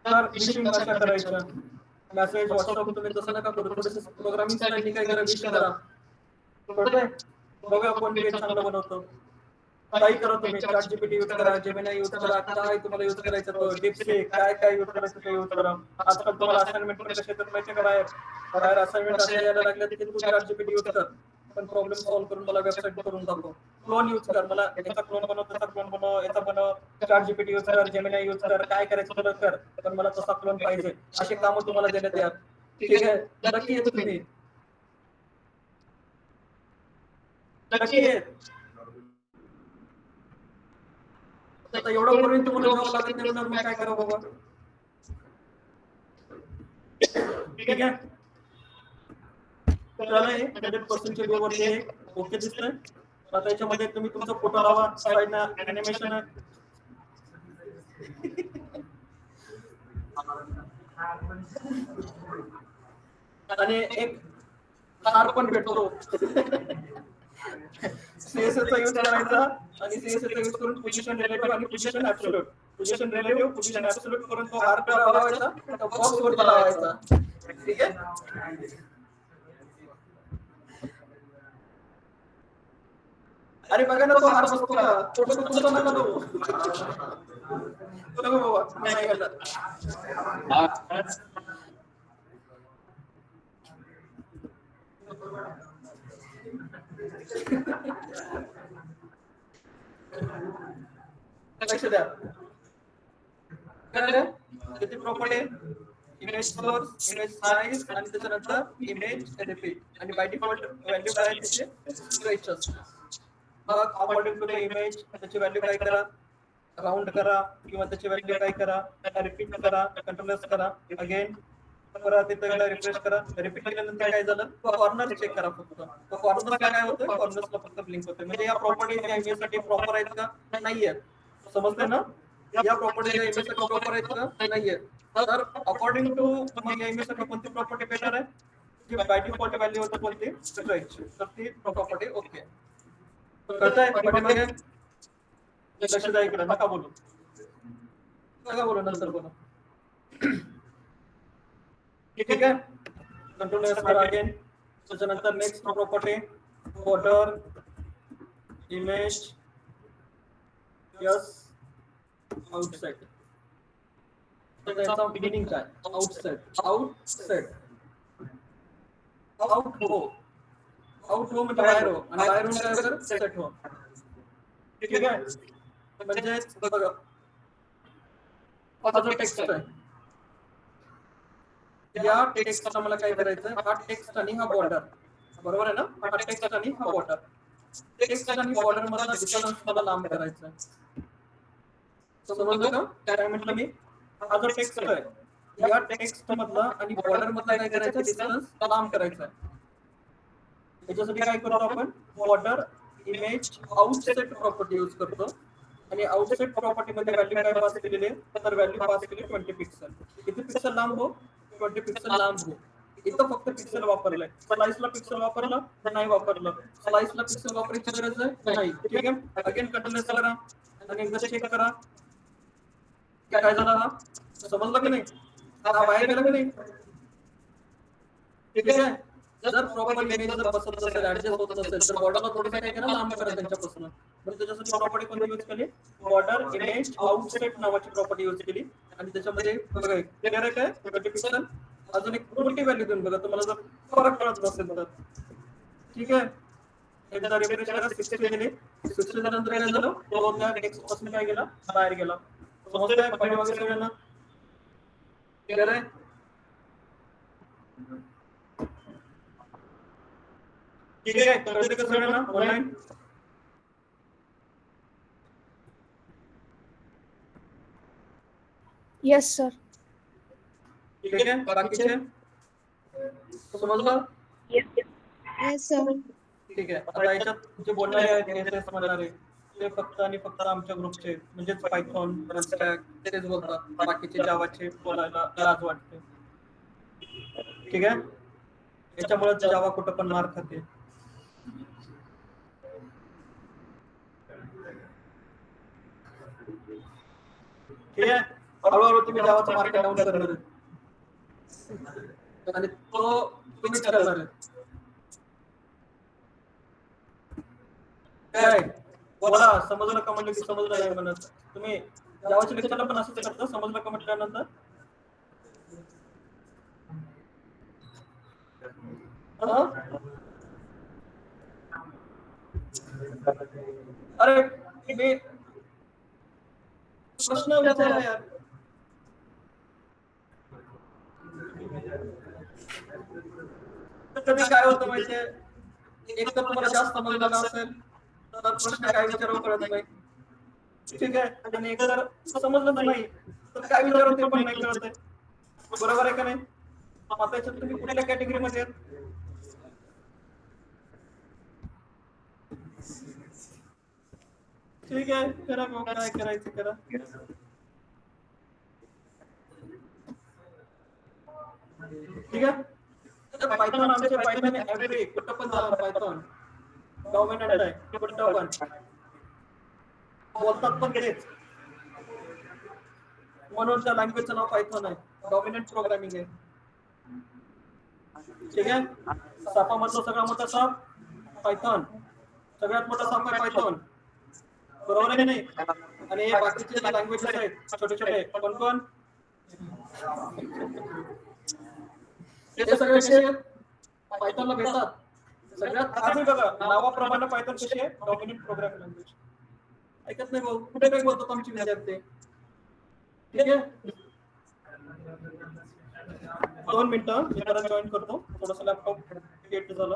तर विशिंग कशा करायच्या, मेसेज व्हॉट्सअप तुम्ही तसं नका करू, थोडंसं प्रोग्रामिंग स्टाईलने काय करा, विश करा. कळतंय. बघा कोण पेज चांगलं बनवतं. काही करा तुम्ही, ChatGPT यूज करा, जेमिनी यूज करा, काय तुम्हाला यूज करायचं तो डीपसीक, काय काय यूज करायचं ते यूज करा. आजकाल तुम्हाला असाइनमेंट पण कसे येतात माहिती का, बाहेर बाहेर असाइनमेंट असे यायला लागले की तू ChatGPT यूज कर, पण प्रॉब्लेम सॉल्व्ह करून मला वेबसाईट करून दाखव. क्लोन यूज कर, मला याचा क्लोन बनव, त्याचा क्लोन बनव, याचा बनव. ChatGPT यूज कर, जेमिनी यूज कर, काय करायचं तुला कर, पण मला तसा क्लोन पाहिजे. अशी कामं तुम्हाला देण्यात यार. ठीक आहे. नक्की येतो तुम्ही, नक्की येत. आता एवढं करून तुम्हाला जॉब लागत नाही म्हणून मग काय करा बाबा. ठीक आहे. त्याला 100% चे वरती एक ओके दिसतंय. आता याच्यामध्ये तुम्ही तुमचा फोटो लावा, साईडला अॅनिमेशन आहे. आणि एक हार पण भेटतो. CSS चा यूज करायचा, आणि CSS चा यूज करून पोझिशन रिलेटिव्ह आणि position absolute, position relative position absolute करून तो हार लावायचा, त्या बॉक्स वरती लावायचा. ठीक आहे. अरे बघा ना, तो हार बसतो का, फोटो तुमचा नका नको. नको बाबा, मी नाही घालत. लक्ष द्या. कळलं. किती property, image source, image size, आणि त्याच्यानंतर इमेज रिपीट, आणि बाय डिफॉल्ट व्हॅल्यू काय आहे त्याचे स्ट्रेच असते. मग अकॉर्डिंग टू द इमेज त्याची व्हॅल्यू काय करा, राऊंड करा, किंवा त्याची व्हॅल्यू काय करा, रिपीट करा, कंट्रोलर्स करा. अगेन परत इथं एकदा रिफ्रेश करा. रिपीट केल्यानंतर काय झालं, कॉर्नर चेक करा फक्त. तो कॉर्नर्सला काय होतं, कॉर्नर्सला फक्त ब्लिंक होतं. म्हणजे या प्रॉपर्टीज या इमेजसाठी प्रॉपर आहेत का, नाहीये. समजतंय ना. या प्रॉपर्टीज या इमेजसाठी प्रॉपर आहेत का, नाहीये. तर अकॉर्डिंग टू मग या इमेजसाठी कोणती प्रॉपर्टी बेटर आहे, जी बाय डिफॉल्ट व्हॅल्यू होतं कोणती स्ट्रेच, तर ती प्रॉपर्टी ओके. कळतंय पाठीमागे. लक्ष द्या इकडे, नका बोलू, नका बोलू, नंतर बोलू. ठीक आहे. कंट्रोल एस करा अगेन. त्याच्यानंतर next property border, image, yes outside. तर त्याचा मिनिंग काय? आउटसाइड. आउटसाइड. आउट हो. आउट हो म्हणजे बाहेर हो, आणि बाहेरून काय कर सेट हो. ठीक आहे. म्हणजे बघा, हा जो टेक्स्ट आहे, या टेक्स्टला मला काय करायचं, हा टेक्स्ट आणि हा बॉर्डर, बरोबर आहे ना? हा टेक्स्ट आणि हा बॉर्डर, टेक्स्ट आणि बॉर्डर मधला डिस्टन्स मला लांब करायचा आहे. समजलं का काय म्हटलं मी? हा जो टेक्स्ट आहे, या टेक्स्ट मधला आणि बॉर्डर मधला काय करायचं, डिस्टन्स लांब करायचा आहे. याच्यासाठी काय करतो आपण, border image outset property use करतो, आणि आउटसेट प्रॉपर्टी मध्ये व्हॅल्यू काय पास केलेली आहे, तर व्हॅल्यू पास केली 20 पिक्सल. किती पिक्सल लांब हो? 20 पिक्सल लांब हो. इथं फक्त पिक्सल वापरलंय, स्लाइसला पिक्सल वापरलं नाही वापरलं. स्लाइसला पिक्सल वापरायची गरज आहे नाही. ठीक आहे. अगेन कंट्रोल एस करा आणि एकदा चेक करा की काय झालं. हा समजलं की नाही? हा बाहेर गेला की नाही? ठीक आहे. जर प्रॉपर इमेज जर बसत नसेल, ऍडजस्ट होत नसेल, तर बॉर्डरला थोडंसं काय करा, लांब करा त्यांच्यापासून. म्हणजे त्याच्यासाठी प्रॉपर्टी कोणती यूज केली, बॉर्डर इमेज आउटसेट नावाची प्रॉपर्टी यूज केली. आणि त्याच्यामध्ये बघा क्लिअर आहे काय, 20 पिक्सल. अजून एक मोठी व्हॅल्यू देऊन बघा, तुम्हाला जर फरक कळत नसेल तर. ठीक आहे. एकदा रिफ्रेश करा, 60 दिली. 60 दिल्यानंतर काय झालं, तो त्या टेक्स्ट पासून काय गेला, बाहेर गेला. समजतंय पाठीमागे सगळ्यांना? क्लिअर आहे? ठीक आहे. कळते का सगळ्यांना ऑनलाईन? Yes, sir. ठीक आहे. बाकीचे समजलं? Yes, sir. ठीक आहे. आता याच्यात जे बोलणारे आहेत, एस म्हणणारे, ते फक्त आणि फक्त आमच्या ग्रुपचे, म्हणजेच पायथॉन, रनस्टॅक तेच बोलतात. बाकीचे जावाचे बोलायला लाज वाटते. ठीक आहे. याच्यामुळे जावा कुठं पण मार खाते. ठीक आहे. हळूहळू तुम्ही जावाचा मार्केट डाऊन करणार आहे, आणि तो तुम्हीच करणार आहे. काय बोला, समजलं का म्हणलं की समजलं नाही म्हणत. तुम्ही जावाच्या लेक्चरला पण असंच करता, समजलं का म्हटल्यानंतर? अरे मी प्रश्न विचारला यार. कधी काय होतं माहितीये, एक तर तुम्हाला जास्त समजलेलं असेल तर प्रश्न काय विचारावं कळत नाही. ठीक आहे. आणि एक तर समजलंच नाही तर काय विचारावं ते पण नाही कळत आहे. बरोबर आहे का नाही? आता याच्यात तुम्ही कुठल्या कॅटेगरीमध्ये आहेत? ठीक आहे, करा मग काय करायचं करा. ठीक आहे. पायथॉन आमचे पायथॉन एव्हरी कुठं पण जा, पायथॉन डॉमिनंट आहे कुठं पण. बोलतात पण तेच, म्हणून त्या लँग्वेजचं नाव पायथॉन आहे. डॉमिनंट प्रोग्रामिंग आहे. ठीक आहे. सापामधलं सगळ्यात मोठा साप पायथॉन, सगळ्यात मोठा साप आहे पायथॉन. बरोबर आहे की नाही? आणि हे बाकीचे जे लँग्वेजेस आहेत छोटे छोटे, कोण कोण, हे सगळे कसे आहेत, पायथॉनला भेटतात. सगळ्यात आधी बघा, नावाप्रमाणे पायथॉन कशी आहे, डॉमिनंट प्रोग्रामिंग लँग्वेज. ऐकत नाही भाऊ, कुठे काही बोलतात आमचे विद्यार्थी. ठीक आहे. 2 मिनिटं, मी परत जॉईन करतो. थोडंसं लॅपटॉप गेट झालं.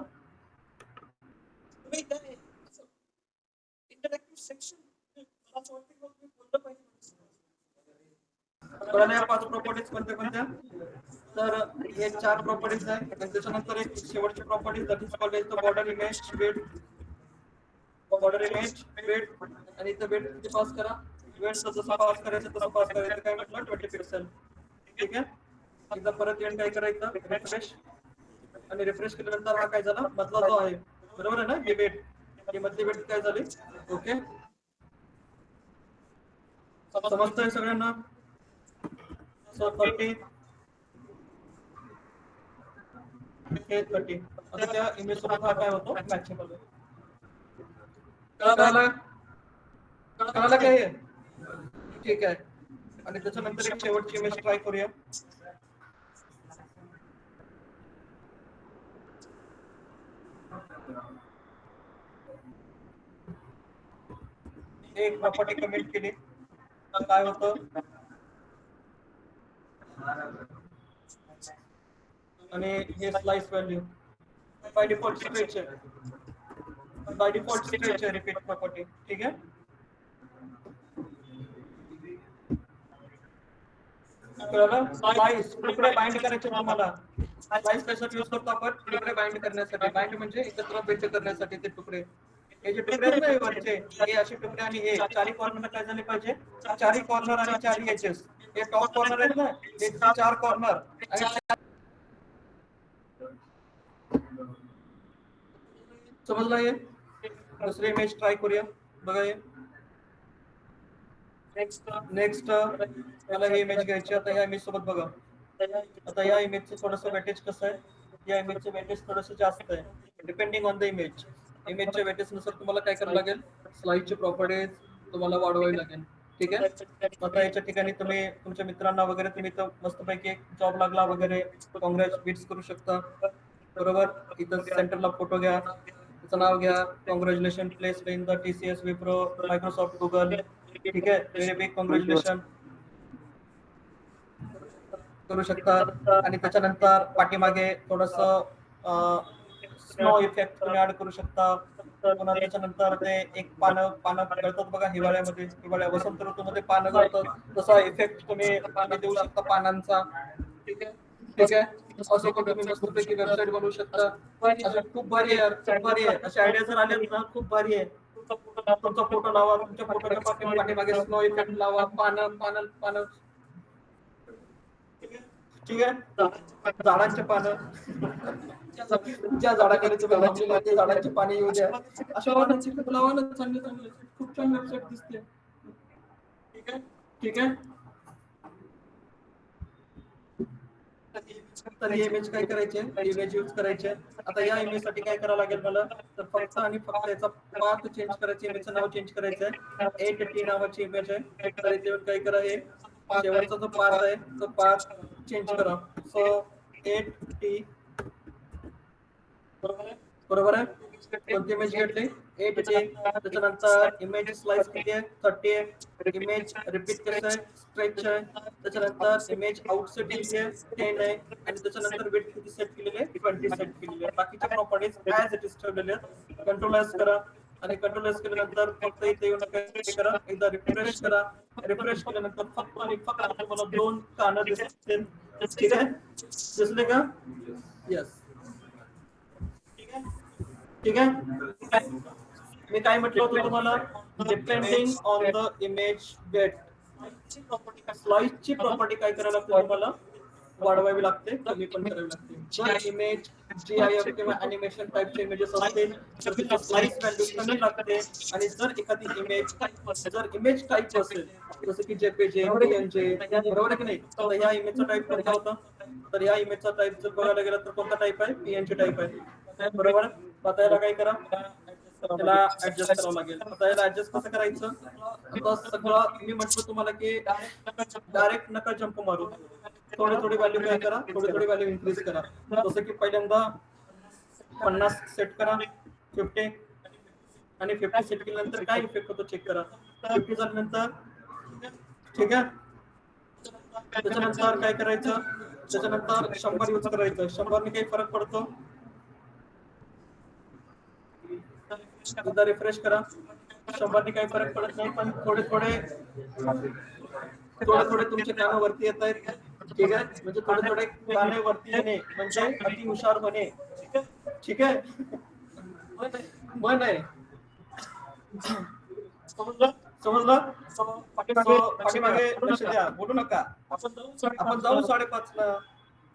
कळलं या 5 प्रॉपर्टीज कोणत्या कोणत्या? तर हे 4 प्रॉपर्टीज आहेत, आणि त्याच्यानंतर एक शेवटची property that is called as the border image width. Border image width, आणि इथं विड्थ किती पास करा, विड्थ जसं पास करायचं तसं पास करायचं. काय म्हटलं, 20 पिक्सल. ठीक आहे. एकदा परत येऊन काय करायचं, रिफ्रेश. आणि रिफ्रेश केल्यानंतर हा काय झाला, मधला जो आहे, बरोबर आहे ना, ही वेट, ही मधली वेट काय झाली. ओके, समजतंय सगळ्यांना? सो 30 हे 30. आता त्या इमेज सोबत हा काय होतो, मॅचेबल. कळलं कळालं काय हे? ठीक आहे. आणि त्याच्यानंतर एक शेवटची इमेज ट्राय करूया. एक प्रॉपर्टी कमेंट केली तर काय होतं, आणि हे slice value by default stretch आहे, बाय डिफॉल्ट स्ट्रेच आहे रिपीट प्रॉपर्टी. ठीक आहे. स्लाइस तुकडे बाइंड करायचे तुम्हाला. स्लाइस कशासाठी यूज करतो आपण? तुकडे बाइंड करण्यासाठी. बाइंड म्हणजे एकत्र बेट करण्यासाठी ते तुकडे. हे जे तुकडे आहेत ना हे वरचे, हे असे तुकडे, आणि हे चारी कॉर्नर काय झाले पाहिजे? चारी कॉर्नर आणि चारी एजेस. हे टॉप कॉर्नर आहेत ना, हे 4 कॉर्नर आणि समजलं हे? दुसरी इमेज ट्राय करूया. बघा हे नेक्स्ट मला ही इमेज घ्यायची. आता या इमेज सोबत बघा. आता या इमेजचं थोडंसं वेटेज कसं आहे? या इमेजचं वेटेज थोडंसं जास्त आहे. Depending on the image. इमेजच्या वेटेज नुसार तुम्हाला काय करावं लागेल? स्लाइडची प्रॉपर्टीज तुम्हाला वाढवावी लागेल. ठीक आहे. आता याच्या ठिकाणी तुम्ही तुमच्या मित्रांना वगैरे तुम्ही तर मस्तपैकी एक जॉब लागला वगैरे काँग्रेस बिट्स करू शकता. बरोबर. इथं सेंटरला फोटो घ्या, त्याचं नाव घ्या, congratulation place in the TCS, Wipro, Microsoft, Google. ठीक आहे. व्हेरी बिग कॉंग्रॅच्युलेशन करू शकता. आणि त्याच्यानंतर पाठीमागे थोडस स्नो इफेक्ट तुम्ही ऍड करू शकता. पुन्हा त्याच्यानंतर ते एक पानं गळतात बघा हिवाळ्यामध्ये, वसंत ऋतूमध्ये पानं गळतात, तसा इफेक्ट तुम्ही देऊ शकता पानांचा. ठीक आहे. असं पण तुम्ही मस्तपैकी वेबसाईट बनवू शकता. असं खूप भारी आहे, खूप भारी आहे. अशा आयडिया जर आल्यात ना, खूप भारी आहे. तुमचा फोटो लावा, तुमच्या फोटोच्या पाठीमागे स्नो इफेक्ट लावा, पानं. ठीक आहे. झाडांचे पानं, ज्या झाडाकडे तुम्ही थांबलेले ते झाडांची पाने येऊ द्या. अशा पानांची लावा ना, चांगले खूप छान वेबसाईट दिसते. ठीक आहे. तर ही इमेज काय करायचे? इमेज यूज करायचे. आता या इमेज साठी काय करावं लागेल मला? तर फक्त आणि फक्त याचा पाथ चेंज करायचे, इमेजचं नाव चेंज करायचं आहे. 8T नावाची इमेज आहे. तर इथे येऊन काय करा, हे शेवटचा जो पाथ आहे तो पाथ चेंज करा. सो 8T बरोबर आहे. कोणती इमेज घेतली? 8T. त्याच्यानंतर इमेज स्लाइस किती आहे? 30 आहे. इमेज रिपीट कसं आहे? स्ट्रेच आहे. त्याच्यानंतर इमेज आउटसेट किती आहे? 10 आहे. आणि त्याच्यानंतर विड्थ किती सेट केलेली आहे? 20 सेट केलेली आहे. बाकीच्या प्रॉपर्टीज ऍज इट इज ठेवलेले आहेत. कंट्रोल एस करा, आणि कंट्रोल एस केल्यानंतर फक्त इथे येऊन काय करा, एकदा रिफ्रेश करा. रिफ्रेश केल्यानंतर फक्त आणि फक्त तुम्हाला 2 कानं दिसतील. ठीक आहे. दिसले का? येस. ठीक आहे. मी काय म्हटलं होतं तुम्हाला? Depending on the image weight, स्लाइसची प्रॉपर्टी काय करायला लागते तुम्हाला? वाढवावी लागते, कमी पण करावी लागते. जर इमेज GIF किंवा अॅनिमेशन टाइपचे इमेजेस असतील तर तिथे स्लाइस व्हॅल्यू कमी लागते. आणि जर एखादी इमेज टाइप असेल जसं की JPG, PNG, बरोबर आहे की नाही? तर ह्या इमेजचा टाइप कोणता होता? तर या इमेजचा टाइप जर बघायला गेला तर कोणता टाइप आहे? PNG टाइप आहे. बरोबर. आता याला काय करा? त्याला ऍडजस्ट करावं लागेल. आता याला ऍडजस्ट कसं करायचं? आता सगळं मी म्हटलं तुम्हाला की डायरेक्ट नका जंप मारू. थोडी व्हॅल्यू काय करा? थोडी व्हॅल्यू इन्क्रीज करा. जसं की पहिल्यांदा 50 सेट करा, 50, आणि 50 सेट केल्यानंतर काय इफेक्ट होतो चेक करा. 50 झाल्यानंतर ठीक आहे. त्याच्यानंतर काय करायचं? त्याच्यानंतर 100 यूज करायचं. 100 ने काही फरक पडतो? एकदा रिफ्रेश करा. 100 ने काही फरक पडत नाही, पण थोडे तुमचे कानं वरती येत आहेत. ठीक आहे. म्हणजे थोडे काने वरती येणे म्हणजे अति हुशार होणे. ठीक आहे. मन आहे. समजलं? पाठीमागे लक्ष द्या, बोलू नका. आपण जाऊ 5:30 ला.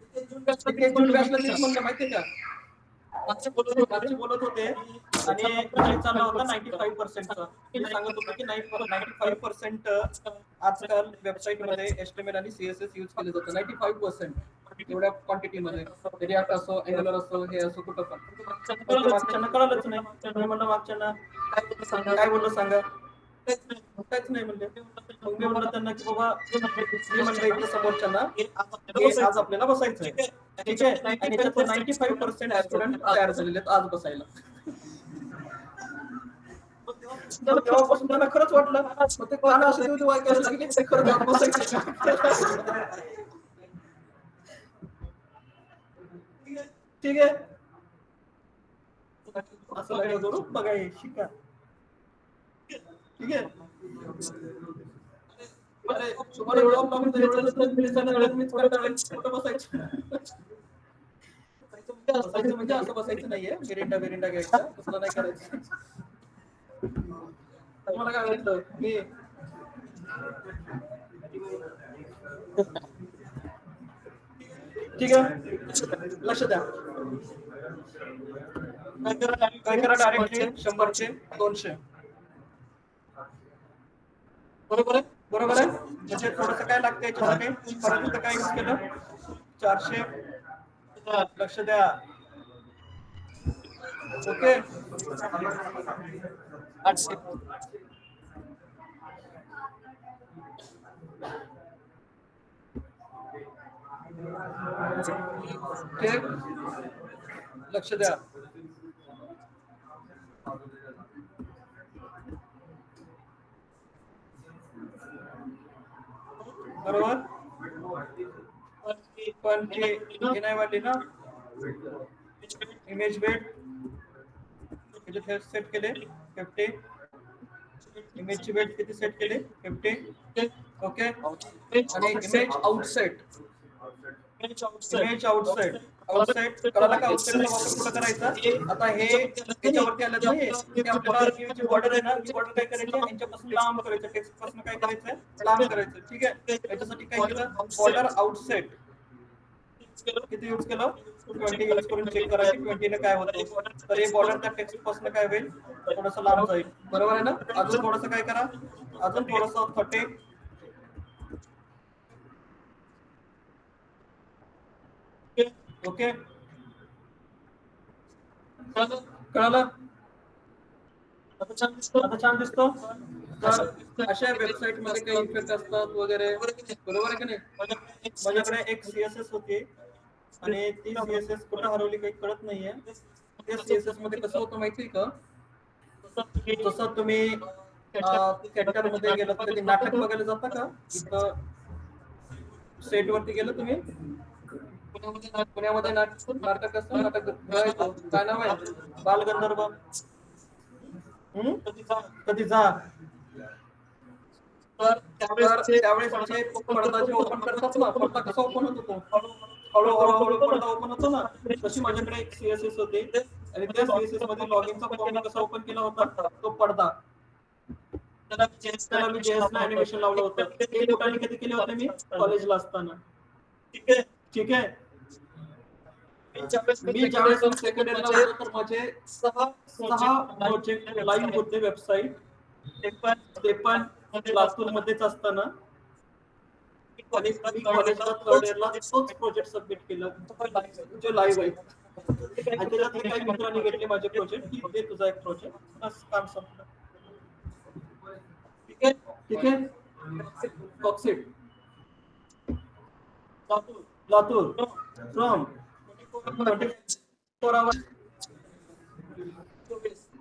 इथे जून बॅचला तेच म्हणलं माहितीये का? मागचे बोलत होते आणि विषय चालला होता 95%चा. मी सांगत होतो की 95% आजकाल वेबसाईट मध्ये HTML आणि CSS यूज केले जातं. 95% एवढ्या क्वांटिटीमध्ये. रिॲक्ट असो, अँग्युलर असो, हे असो, कुठं पण. मागच्यांना कळलंच नाही. मी म्हणलं मागच्यांना काय बोललो सांगा. काहीच नाही म्हणले. मग मी म्हणलं त्यांना की बाबा मी म्हणलं इथं समोरच्यांना हे आज आपल्याला बसायचं आहे, ठीक आहे, आणि याच्यातले 95% स्टुडंट तयार झालेले आहेत आज बसायला. मग तेव्हापासून त्यांना खरंच वाटलं, मग ते काना असे देऊ ऐकायला लागले ते खरंच आज बसायचं. ठीक आहे, असं लागलं करून बघा हे शिका. ठीक आहे, अरे तुम्हाला जॉब लागून तर एवढं तर मीच कंटाळेल कुठं बसायचं. बसायचं म्हणजे असं बसायचं नाहीये, मिरिंडा घ्यायचा तसलं नाही करायचं. तुम्हाला काय वाटलं मी ठीक आहे, लक्ष द्या. काय करा डायरेक्टली 100चे 200. बरोबर आहे. म्हणजे थोडंसं काय लागतं याच्यासाठी, परत इथं काय यूज केलं 400. लक्ष द्या. ओके, 800. ठीक, लक्ष द्या. बरोबर, पण हे नाही वाटली ना इमेज वेट सेट केले 50. इमेजची वेट किती सेट केले 50. ओके, आणि इमेज आउटसाइड कळाला का? आउटसाइडचा वापर कुठं करायचा? आता हे याच्यावरती आलं नाही, की आपल्याला जी बॉर्डर आहे ना, ही बॉर्डर काय करायची यांच्यापासून लांब करायचं, टेक्स्ट पासून काय करायचं लांब करायचं. ठीक आहे, याच्यासाठी काय केलं बॉर्डर आउटसाइड किती यूज केलं 20 यूज करून चेक करा की 20 ने काय होतं. तर हे बॉर्डर त्या टेक्स्ट पासून काय होईल थोडंसं लांब जाईल. बरोबर आहे ना. अजून थोडंसं काय करा, अजून थोडंसं 30. ओके, कळालं. आता छान दिसतो. तर अशा वेबसाईट मध्ये काही इफेक्ट असतात वगैरे, बरोबर आहे की नाही. माझ्याकडे एक सीएसएस होती आणि ती सीएसएस कुठं हरवली काही कळत नाहीये. त्या सीएसएस मध्ये कसं होतं माहितीये का, जसं तुम्ही थिएटर मध्ये गेलात कधी नाटक बघायला जाता का, इथं सेट वरती गेलं तुम्ही पुण्यामध्ये नाटक असतं, नाटक बघायचो. काय नाव आहे बालगंधर्व. कधी जा. तर त्यावेळेस म्हणजे पडदा जे ओपन करतात ना, पडदा कसा ओपन होतो तो हळूहळू पडदा ओपन होतो ना, तशी माझ्याकडे एक सीएसएस होती आणि त्या सीएसएस मध्ये लॉगिनचा फॉर्म कसा ओपन केला होता तो पडदा. त्याला मी जेएस ला अॅनिमेशन लावलं होतं. हे कुठे कधी केले होते मी कॉलेजला असताना. ठीक आहे, मी ज्यावेळेस सेकंड इयरला होतो तर माझे 6 प्रोजेक्ट लाईव्ह होते वेबसाईट. ते पण लातूर मध्येच असताना, आणि मी कॉलेजला थर्ड इयरला तोच प्रोजेक्ट सबमिट केला जो लाईव्ह आहे. आणि त्याच्यातले काही मित्रांनी घेतले माझे प्रोजेक्ट की दे तुझा एक प्रोजेक्ट, बस काम संपलं. ठीक आहे, कॉक्सिट Latur from 24 hours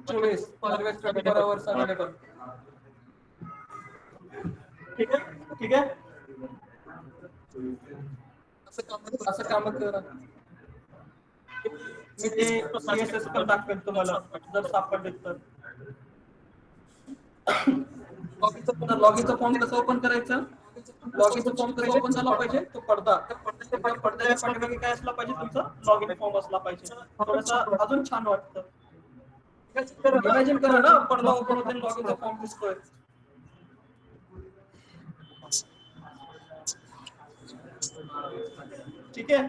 24 hours available. ठीक आहे, असं काम करा. मी ते सीएसएस पण दाखवेल तुम्हाला जर सापडले तर. लॉगिनचा फॉर्म कसं ओपन करायचं, लॉगिनचा फॉर्म कसा ओपन झाला पाहिजे तो पडदा. पडद्याच्या पाठीमागे काय असला पाहिजे तुमचा लॉगिन फॉर्म असला पाहिजे. थोडंसं अजून छान वाटतं. इमॅजिन करा ना, पडदा ओपन होतो आणि लॉगिनचा फॉर्म दिसतोय. ठीक आहे.